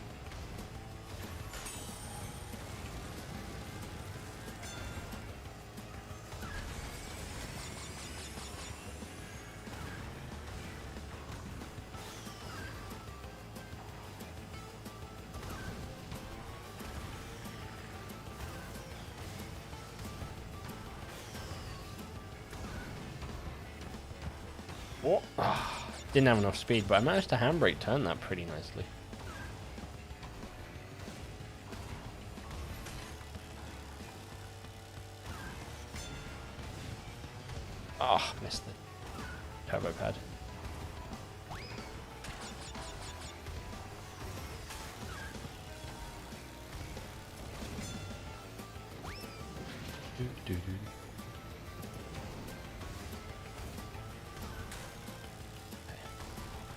Oh, didn't have enough speed, but I managed to handbrake turn that pretty nicely. Ah, missed the turbo pad.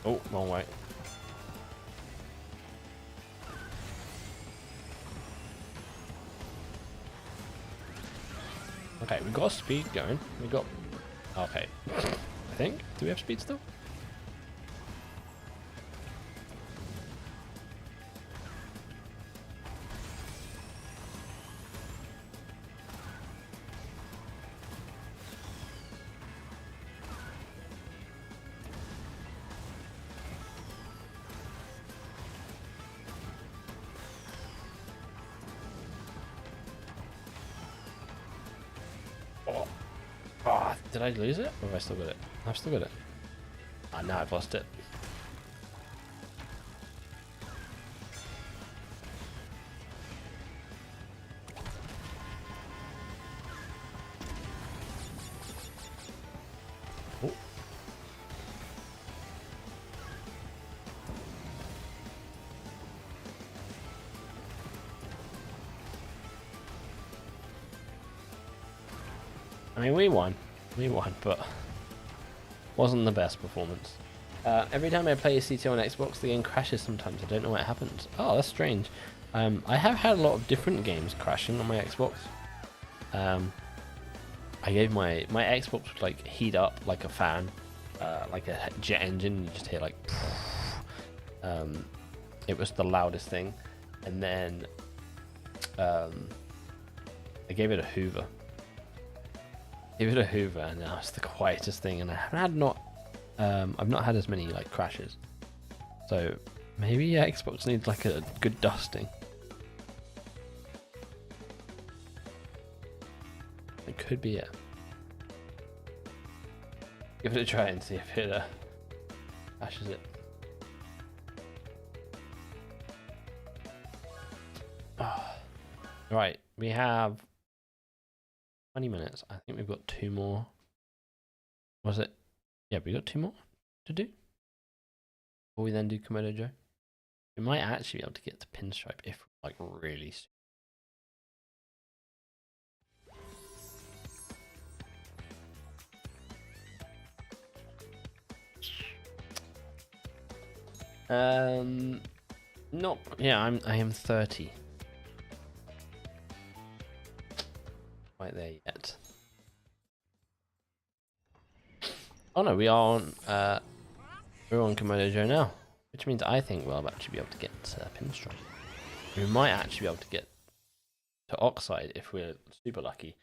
Oh, wrong way. Okay, we got speed going. We got... Okay. I think. Do we have speed still? Oh, did I lose it? Or have I still got it? I've still got it. Ah, now I've lost it. Oh. I mean, we won, but wasn't the best performance. Every time I play CT on Xbox, the game crashes sometimes. I don't know what happens. Oh, that's strange. I have had a lot of different games crashing on my Xbox. I gave my Xbox would like heat up like a fan, like a jet engine. You just hear like, it was the loudest thing, and then I gave it a Hoover. Give it a Hoover, and now it's the quietest thing. And I've not had as many like crashes. So maybe Xbox needs like a good dusting. It could be it. Give it a try and see if it crashes it. Right, we have 20 minutes. I think we've got 2 more. Was it? Yeah, we got 2 more to do. Before we then do Komodo Joe. We might actually be able to get to Pinstripe if like really soon. Not yeah, I am 30. Quite there yet. Oh no, we are on we're on Komodo Joe now, which means I think we'll actually be able to get Pinstripe. We might actually be able to get to Oxide if we're super lucky.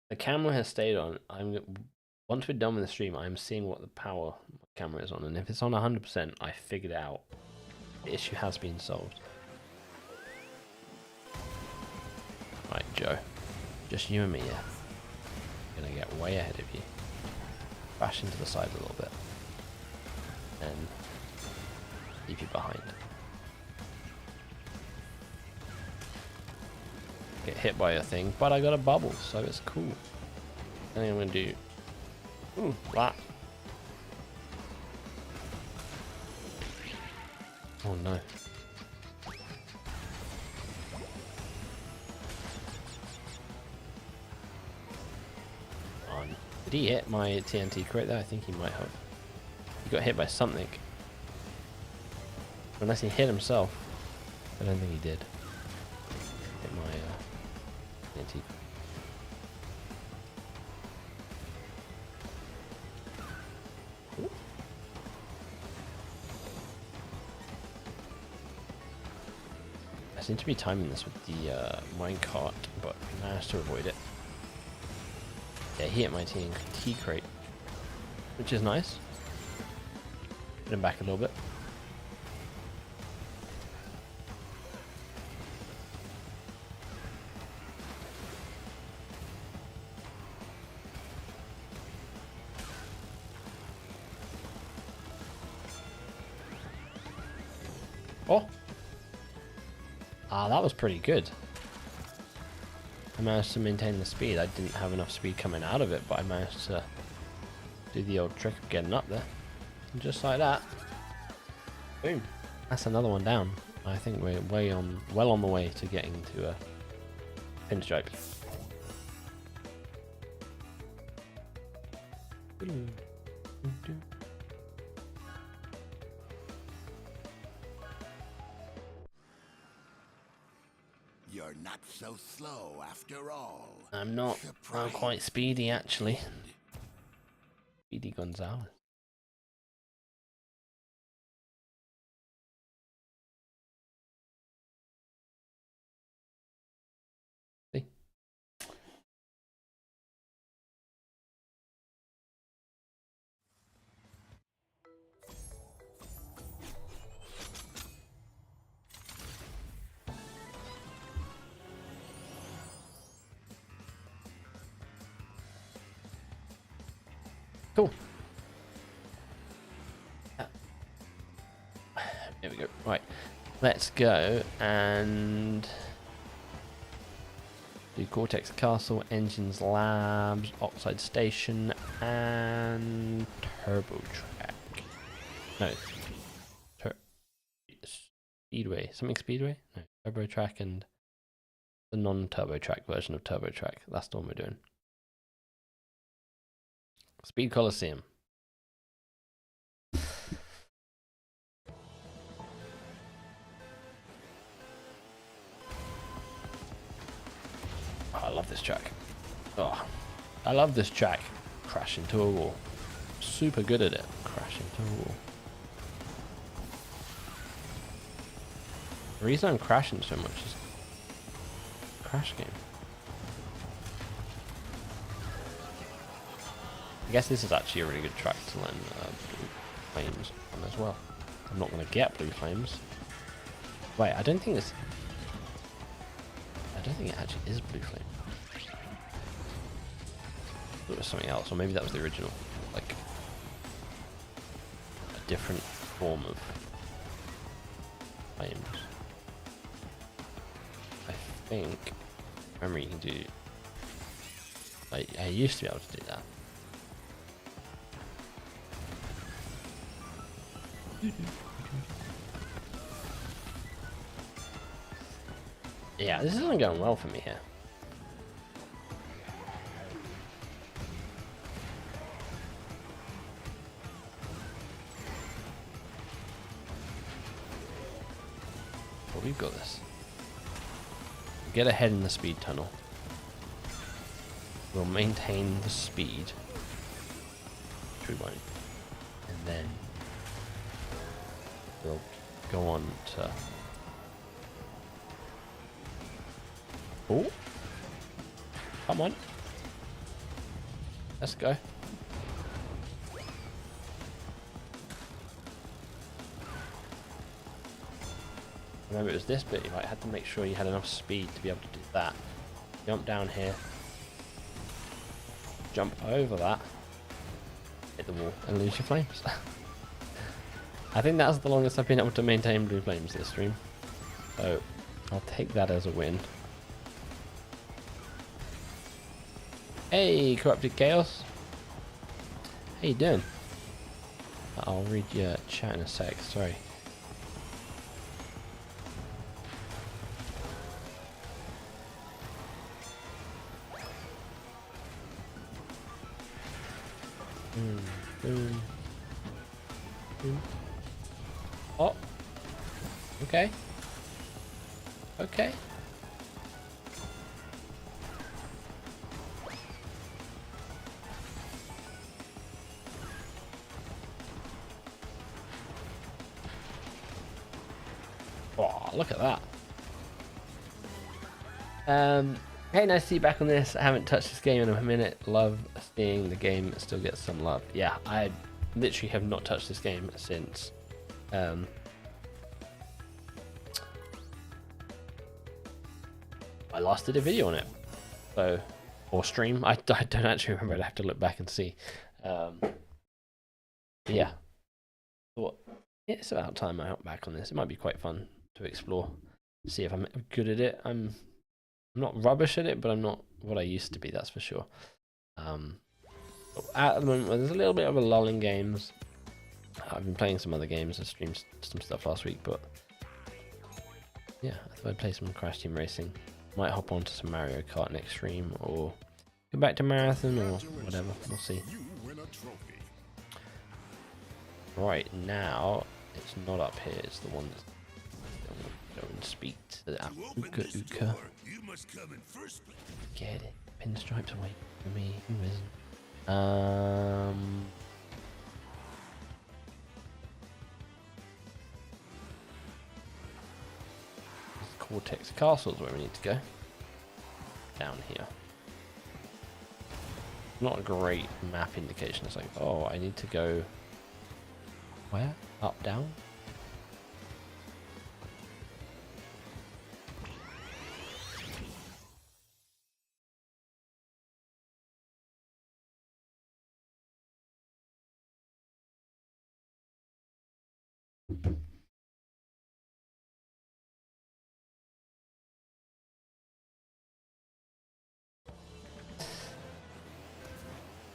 The camera has stayed on. Once we're done with the stream, I'm seeing what the power camera is on, and if it's on 100%, I figured it out. The issue has been solved. Right, Joe. Just you and me, yeah. I'm gonna get way ahead of you. Bash into the side a little bit. And leave you behind. Get hit by a thing, but I got a bubble, so it's cool. I think I'm gonna do... Ooh, that. Oh no. Did he hit my TNT crate there? I think he might have. He got hit by something. Unless he hit himself. I don't think he did. Hit my TNT. Ooh. I seem to be timing this with the minecart, but I managed to avoid it. Yeah, he hit my TNT crate, which is nice. Put him back a little bit. Oh! Ah, that was pretty good. I managed to maintain the speed. I didn't have enough speed coming out of it, but I managed to do the old trick of getting up there. And just like that. Boom. That's another one down. I think we're well on the way to getting to a pinstripe. You're not so slow after all. I'm not. I'm quite speedy, actually. Speedy Gonzalez. See? Cool. There we go. Right. Let's go and do Cortex Castle, Engines Labs, Oxide Station, and Turbo Track. No. Speedway. Something Speedway? No. Turbo Track and the non-Turbo Track version of Turbo Track. That's the one we're doing. Speed Coliseum. Oh, I love this track. Oh, I love this track. Crash into a wall. Super good at it. Crash into a wall. The reason I'm crashing so much is Crash game. I guess this is actually a really good track to learn Blue Flames on as well. I'm not going to get Blue Flames. Wait, I don't think it actually is Blue Flame. It was something else, or maybe that was the original. Like a different form of flames. I think. Remember, you can do. I used to be able to do that. Yeah, this isn't going well for me here. But we've got this. Get ahead in the speed tunnel. We'll maintain the speed. Which we won't. And then we'll go on to... Oh! Come on. Let's go. Remember, it was this bit, you had to make sure you had enough speed to be able to do that. Jump down here. Jump over that. Hit the wall and lose your flames. I think that's the longest I've been able to maintain blue flames this stream. So, I'll take that as a win. Hey, Corrupted Chaos. How you doing? I'll read your chat in a sec, sorry. Boom. Boom. Oh. Okay. Okay. Oh, look at that. Hey, nice to see you back on this. I haven't touched this game in a minute. Love seeing the game still get some love. Yeah, I literally have not touched this game since I last did a video on it. So, or stream. I don't actually remember. I'd have to look back and see. Yeah. Thought it's about time I hop back on this. It might be quite fun to explore, see if I'm good at it. I'm not rubbish at it, but I'm not what I used to be, that's for sure. At the moment, there's a little bit of a lull in games. I've been playing some other games. I streamed some stuff last week, but yeah, I thought I'd play some Crash Team Racing. Might hop on to some Mario Kart next stream, or go back to Marathon, or whatever. We'll see. Right, now, it's not up here. It's the one that's go and speak to the Uka Uka. Get it. Pinstripes away from me. Who isn't? Cortex Castle is where we need to go. Down here. Not a great map indication. It's like, oh, I need to go where? Up, down?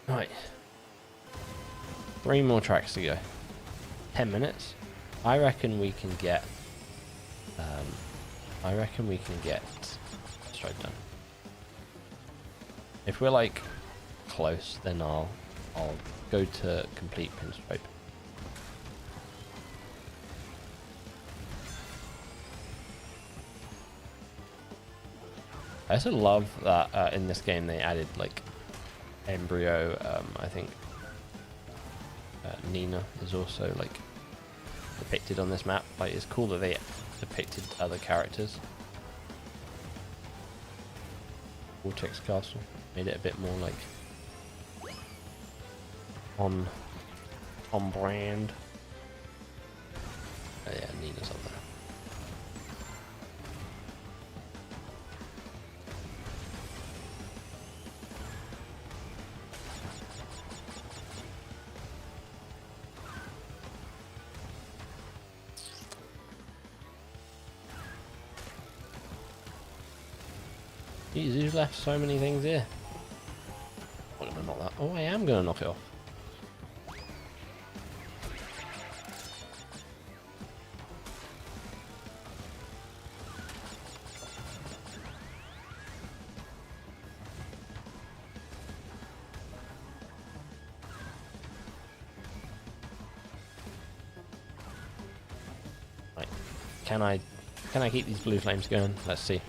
Right. 3 more tracks to go. 10 minutes. I reckon we can get Stripe done. If we're like close, then I'll go to complete Pinstripe. I also love that in this game they added like embryo. I think Nina is also like depicted on this map. Like, it's cool that they depicted other characters. Cortex Castle made it a bit more like on brand. Oh yeah, Nina's up there. Jeez, you've left so many things here. I'm gonna knock that. Oh, I am gonna knock it off. Right. Can I keep these blue flames going? Let's see.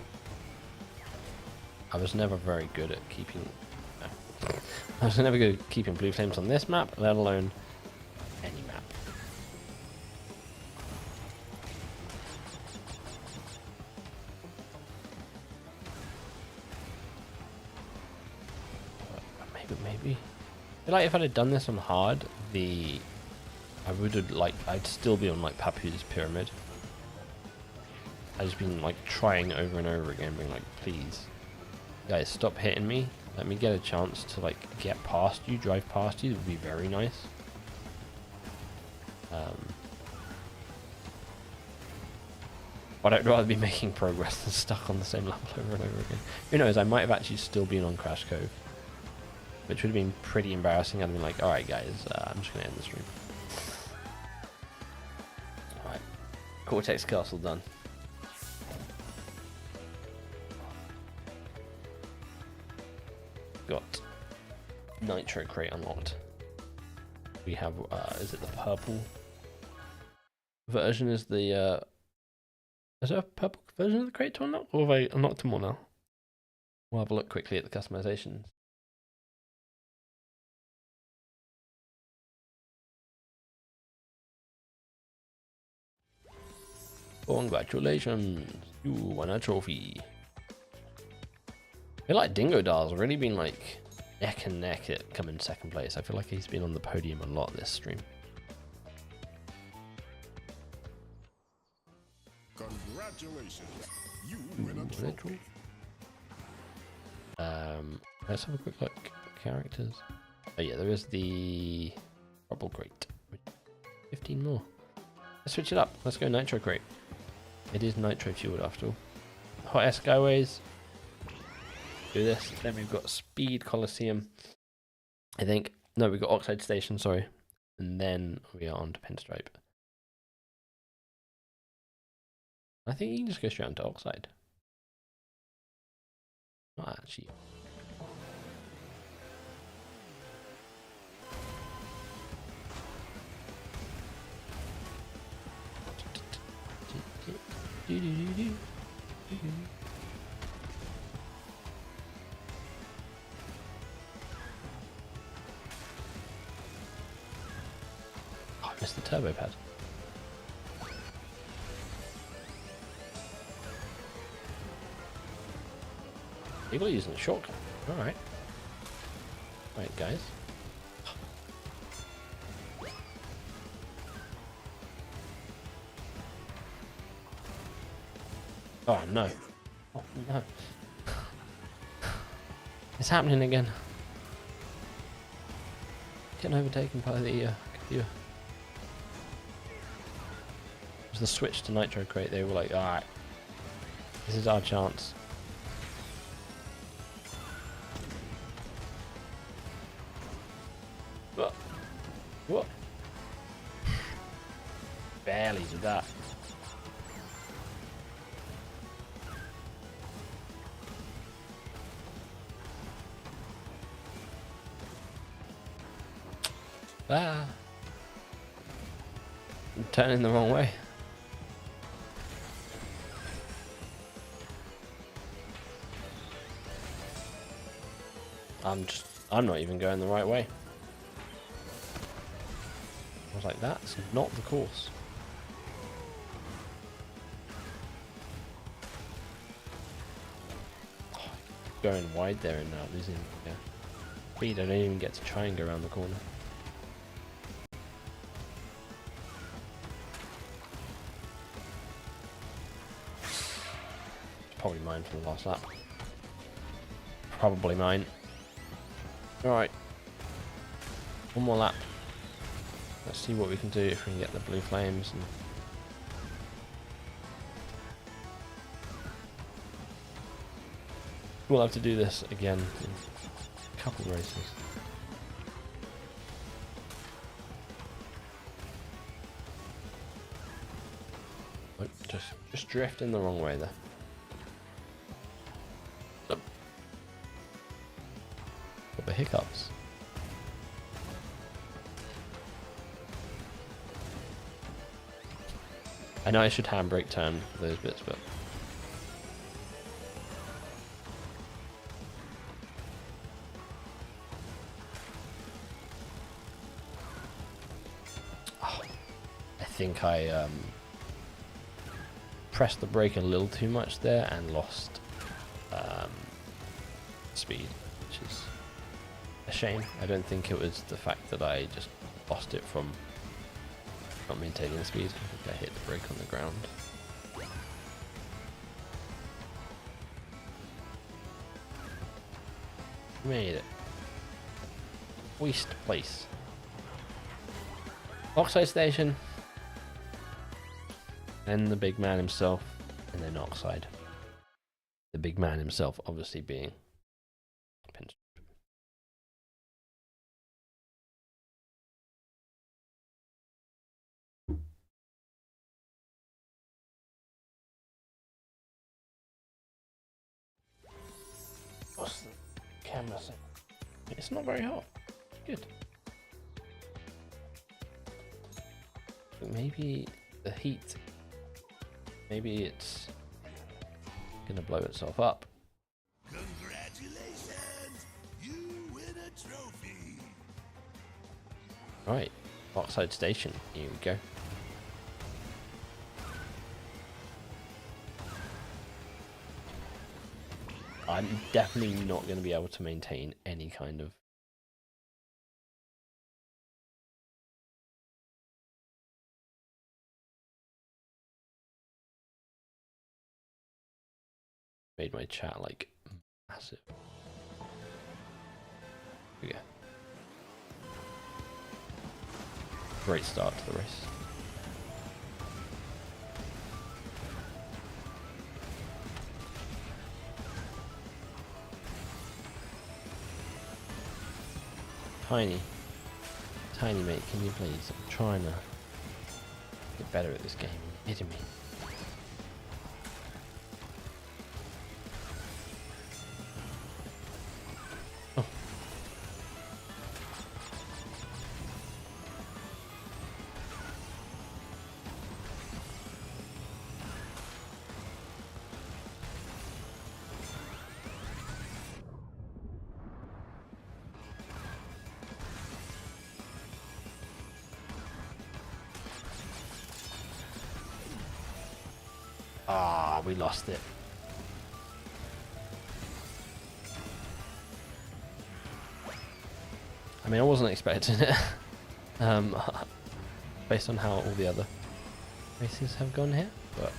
I was never very good at keeping. I was never good at keeping blue flames on this map, let alone any map. Maybe. I feel like if I'd have done this on hard, I would have I'd still be on like Papu's pyramid. I've just been like trying over and over again, being like, please. Guys, stop hitting me. Let me get a chance to like get past you, drive past you. It would be very nice. But I'd rather be making progress than stuck on the same level over and over again. Who knows? I might have actually still been on Crash Cove, which would have been pretty embarrassing. I'd have been like, all right, guys, I'm just gonna end the stream. All right, Cortex Castle done. Got Nitro crate unlocked. We have is it the purple version? Is there a purple version of the crate to unlock, or have I unlocked them all now? We'll have a look quickly at the customizations. Congratulations, you won a trophy. I feel like Dingo Dar's really been like neck and neck at coming second place. I feel like he's been on the podium a lot this stream. Congratulations, you win a trophy. Let's have a quick look. Characters. Oh yeah, there is the Rubble Crate. 15 more. Let's switch it up. Let's go Nitro Crate. It is Nitro-Fueled after all. Hot air Skyways. Do this. Then we've got Speed Coliseum. I think. No, we've got Oxide Station, sorry. And then we are on to Pinstripe. I think you can just go straight onto Oxide. Not actually. Oh, I missed the turbo pad. People are using a shortcut. Alright. Right, guys. Oh no. Oh no. It's happening again. Getting overtaken by the computer. It was the switch to Nitro Crate. They were like, alright. This is our chance. What? Barely did that. Ah. I'm turning the wrong way. I'm not even going the right way. I was like, that's not the course. Oh, going wide there and now losing speed. I don't even get to try and go around the corner. Probably mine from the last lap. Probably mine. Alright. One more lap. Let's see what we can do if we can get the blue flames. And we'll have to do this again in a couple of races. Oh, just drifting the wrong way there. Got the hiccups. I know I should handbrake turn for those bits, but oh, I think I pressed the brake a little too much there and lost speed, which is a shame. I don't think it was the fact that I just lost it from not maintaining the speed. I think I hit the brake on the ground. Made it. Waste place. Oxide Station. Then the big man himself. And then Oxide. The big man himself obviously being Pinstripe. What's the camera saying? It's not very hot. Good. But maybe the heat. Maybe it's gonna blow itself up. Congratulations! You win a trophy! Right. Oxide Station. Here we go. I'm definitely not going to be able to maintain any kind of made my chat like massive. Here we go. Great start to the race. tiny. Tiny mate, can you please? I'm trying to get better at this game. Are you kidding me? Oh. Ah, we lost it. I mean, I wasn't expecting it. Based on how all the other races have gone here, but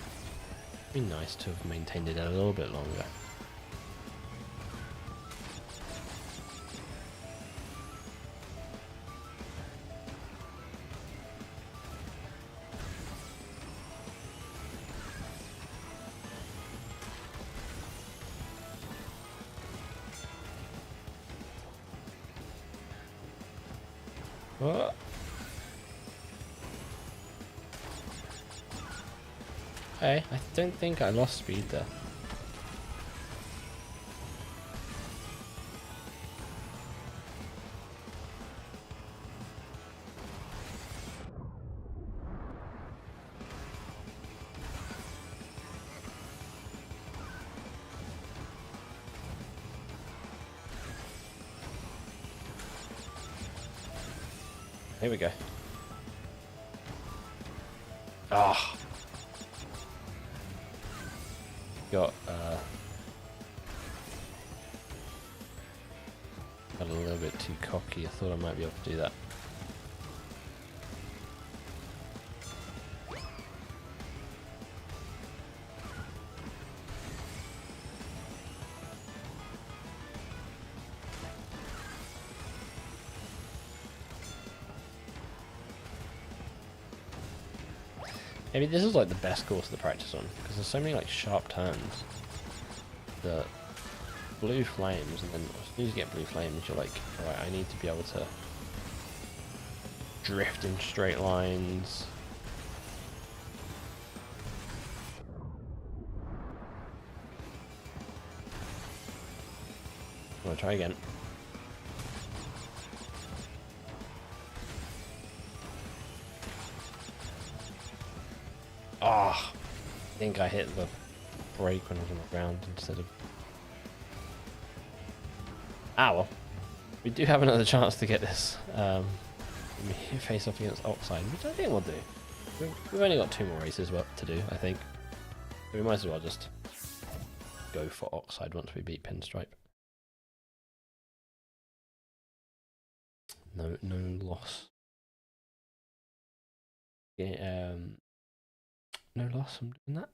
it'd be nice to have maintained it a little bit longer. What? Hey, I don't think I lost speed there. Here we go. Ah. Got a little bit too cocky. I thought I might be able to do that. Maybe this is like the best course to practice on, because there's so many like sharp turns. The blue flames, and then as soon as you get blue flames, you're like, alright, I need to be able to drift in straight lines. I'm gonna try again. Ah, I think I hit the brake when I was on the ground instead of... Ah, well. We do have another chance to get this face off against Oxide, which I think we'll do. We've only got 2 more races to do, I think. So we might as well just go for Oxide once we beat Pinstripe. No loss. Yeah, no loss, I'm doing that.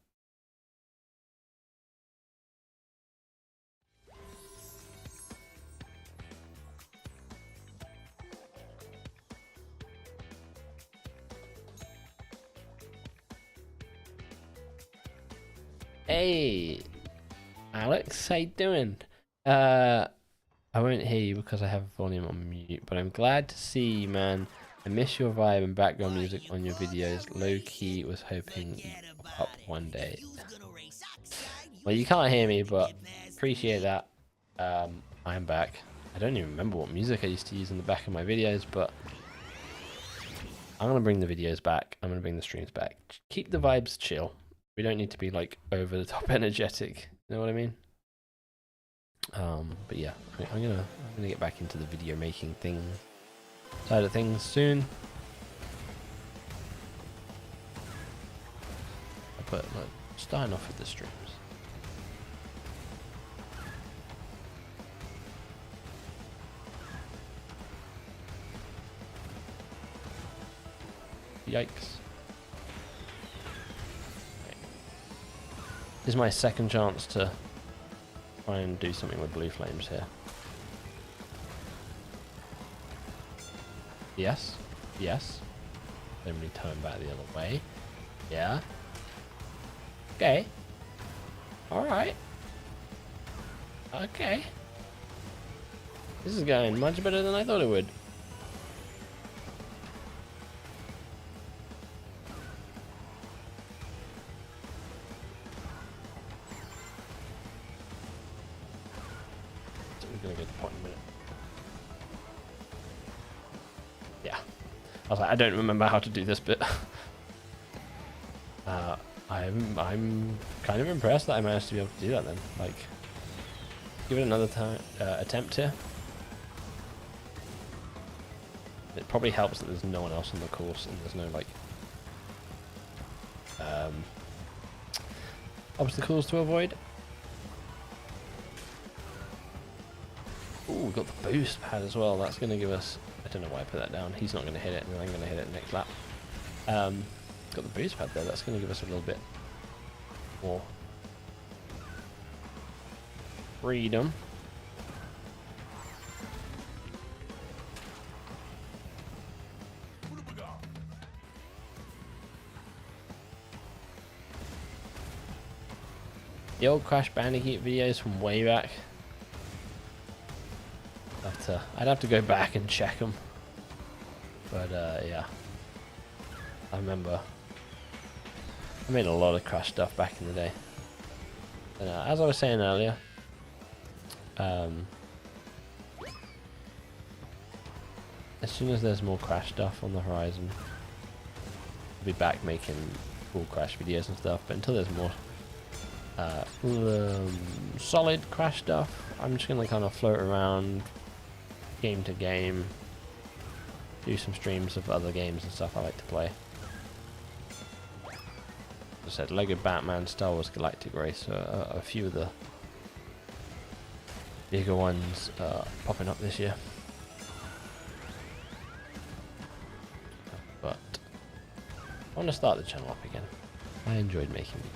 Hey, Alex, how you doing? I won't hear you because I have volume on mute, but I'm glad to see you, man. I miss your vibe and background music on your videos. Low-key was hoping you'd pop up one day. Well, you can't hear me, but appreciate that. I'm back. I don't even remember what music I used to use in the back of my videos, but I'm going to bring the videos back. I'm going to bring the streams back. Keep the vibes chill. We don't need to be like over the top energetic. You know what I mean? But yeah, I'm gonna get back into the video making side of things soon. But like, starting off with the streams. Yikes. This is my second chance to try and do something with blue flames here. Yes. Yes. Then we turn back the other way. Yeah. Okay. Alright. Okay. This is going much better than I thought it would. gonna go to the point in a minute. Yeah. I was like, I don't remember how to do this bit. I'm kind of impressed that I managed to be able to do that then. Like, give it another time attempt here. It probably helps that there's no one else on the course and there's no like obstacles to avoid. Ooh, we've got the boost pad as well. That's going to give us... I don't know why I put that down. He's not going to hit it, and I'm going to hit it next lap. Got the boost pad there. That's going to give us a little bit more freedom. The old Crash Bandicoot videos from way back. I'd have to go back and check them. But yeah, I remember I made a lot of Crash stuff back in the day. And as I was saying earlier, as soon as there's more Crash stuff on the horizon, I'll be back making full Crash videos and stuff. But until there's more solid Crash stuff, I'm just gonna kind of float around game to game, do some streams of other games and stuff I like to play. As I said, Lego Batman, Star Wars Galactic Race, a few of the bigger ones popping up this year. But I want to start the channel up again. I enjoyed making it.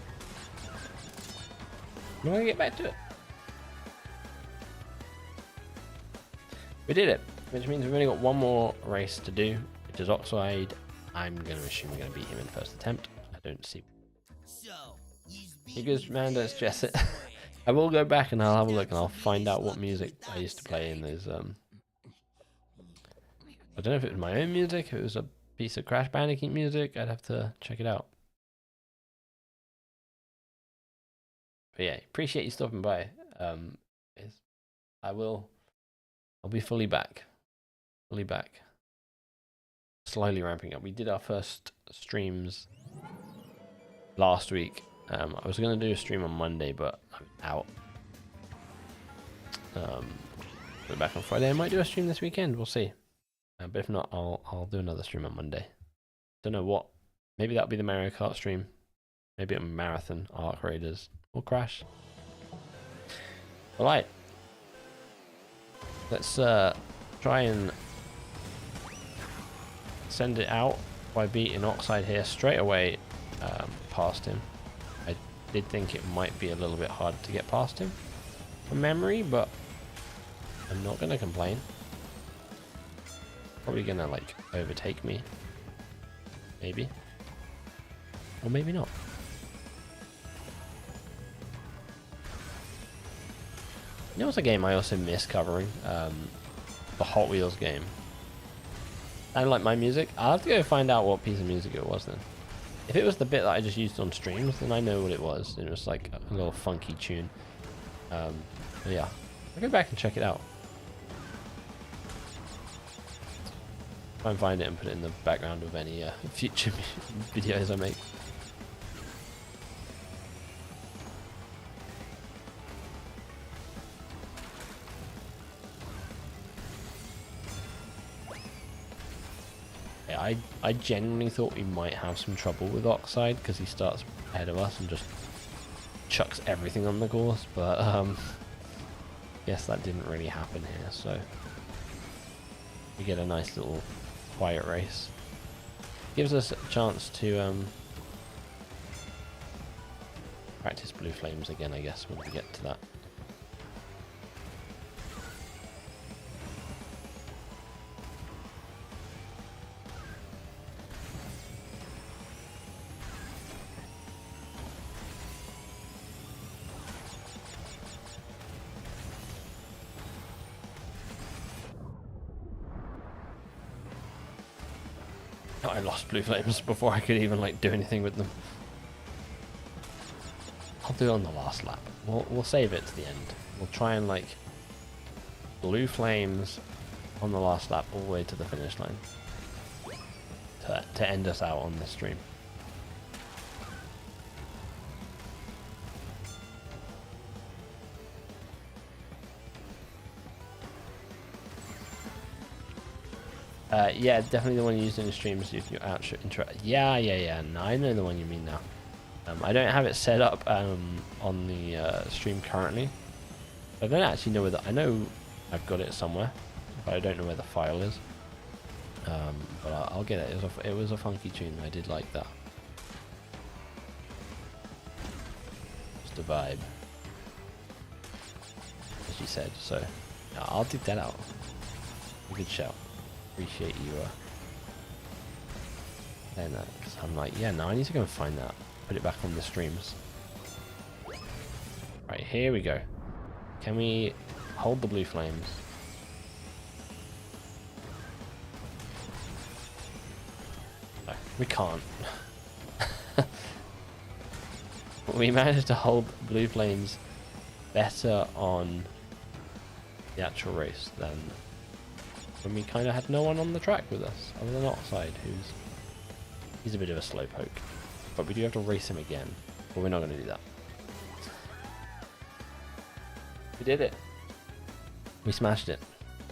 I'm going to get back to it. We did it, which means we've only got one more race to do, which is Oxide. I'm going to assume we're going to beat him in the first attempt. I don't see. Because man, don't stress it. I will go back and I'll have a look and I'll find out what music I used to play in those. I don't know if it was my own music, if it was a piece of Crash Bandicoot music. I'd have to check it out. But yeah, appreciate you stopping by. I'll be fully back. Slowly ramping up. We did our first streams last week. I was going to do a stream on Monday, but I'm out. We're back on Friday. I might do a stream this weekend. We'll see. But if not, I'll do another stream on Monday. Don't know what. Maybe that'll be the Mario Kart stream. Maybe a Marathon, Arc Raiders, or Crash. Alright. Let's try and send it out by beating Oxide here straight away past him. I did think it might be a little bit hard to get past him from memory, but I'm not going to complain. Probably going to like overtake me. Maybe. Or maybe not. You know what's a game I also miss covering? The Hot Wheels game. And like my music, I'll have to go find out what piece of music it was then. If it was the bit that I just used on streams, then I know what it was. It was like a little funky tune. But yeah, I'll go back and check it out. Try and find it and put it in the background of any future videos I make. I genuinely thought we might have some trouble with Oxide because he starts ahead of us and just chucks everything on the course, but guess that didn't really happen here, so we get a nice little quiet race. Gives us a chance to practice Blue Flames again, I guess, when we get to that. I lost Blue Flames before I could even like do anything with them. I'll do it on the last lap. We'll save it to the end. We'll try and like blue flames on the last lap all the way to the finish line to end us out on this stream. Yeah, definitely the one used in the streams if you're out intro. Yeah. No, I know the one you mean now. I don't have it set up on the stream currently. I don't actually know whether I know I've got it somewhere, but I don't know where the file is. But I'll get it. It was a funky tune. I did like that. Just a vibe, as you said. So yeah, I'll dig that out. A good shout. Appreciate you saying that, because I'm like, yeah, no, I need to go and find that. Put it back on the streams. Right, here we go. Can we hold the blue flames? No, we can't. We managed to hold blue flames better on the actual race than when we kind of had no one on the track with us, other than Oxide, he's a bit of a slowpoke. But we do have to race him again, but we're not going to do that. We did it. We smashed it.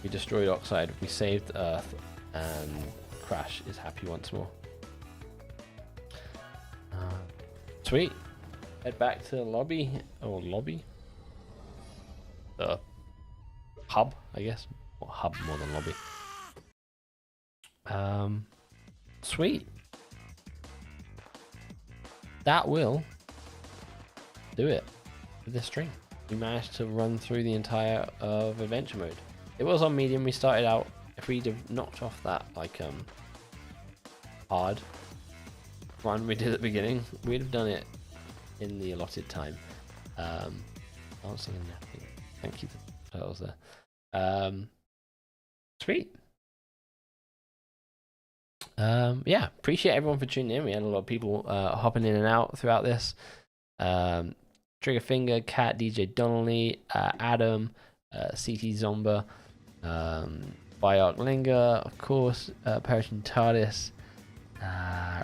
We destroyed Oxide. We saved Earth, and Crash is happy once more. Sweet. Head back to the lobby, or lobby. The hub, I guess. Or hub more than lobby. Sweet. That will do it for this stream. We managed to run through the entire of adventure mode. It was on medium. We started out. If we'd have knocked off that like hard run we did at the beginning, we'd have done it in the allotted time. Dancing and napping. Thank you for the turtles there. Sweet. Yeah, appreciate everyone for tuning in. We had a lot of people hopping in and out throughout this. Triggerfinger, Cat, DJ Donnelly, Adam, CT Zomba, Biarc Linger, of course, Perishing TARDIS,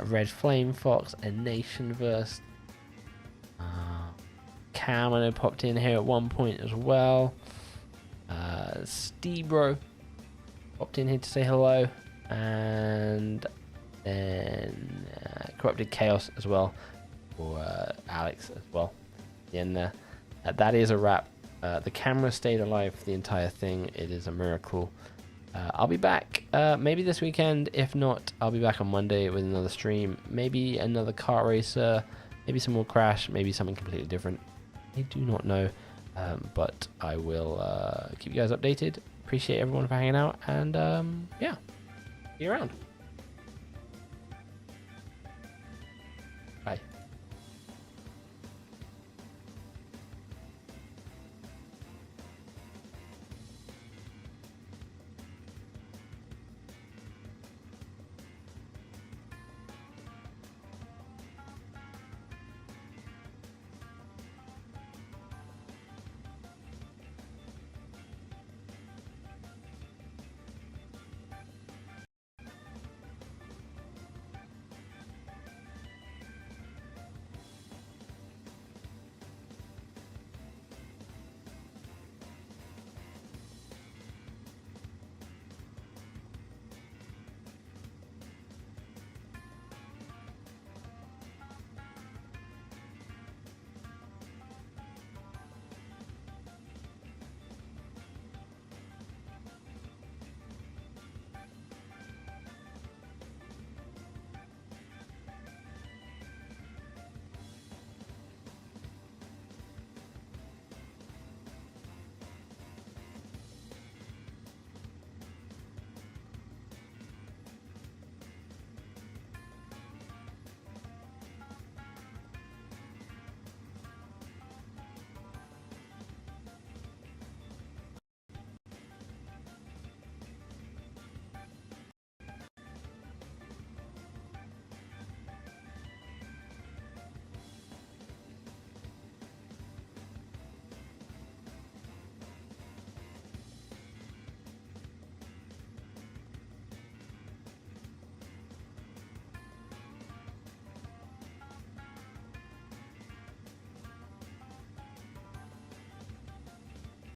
Red Flame Fox, A Nationverse. Cam, I know, popped in here at one point as well. Stebro popped in here to say hello. And then Corrupted Chaos as well, or Alex as well. And that is a wrap. The camera stayed alive for the entire thing. It is a miracle. I'll be back maybe this weekend. If not, I'll be back on Monday with another stream. Maybe another kart racer. Maybe some more Crash. Maybe something completely different. I do not know. But I will keep you guys updated. Appreciate everyone for hanging out. And yeah. See you around. Bye.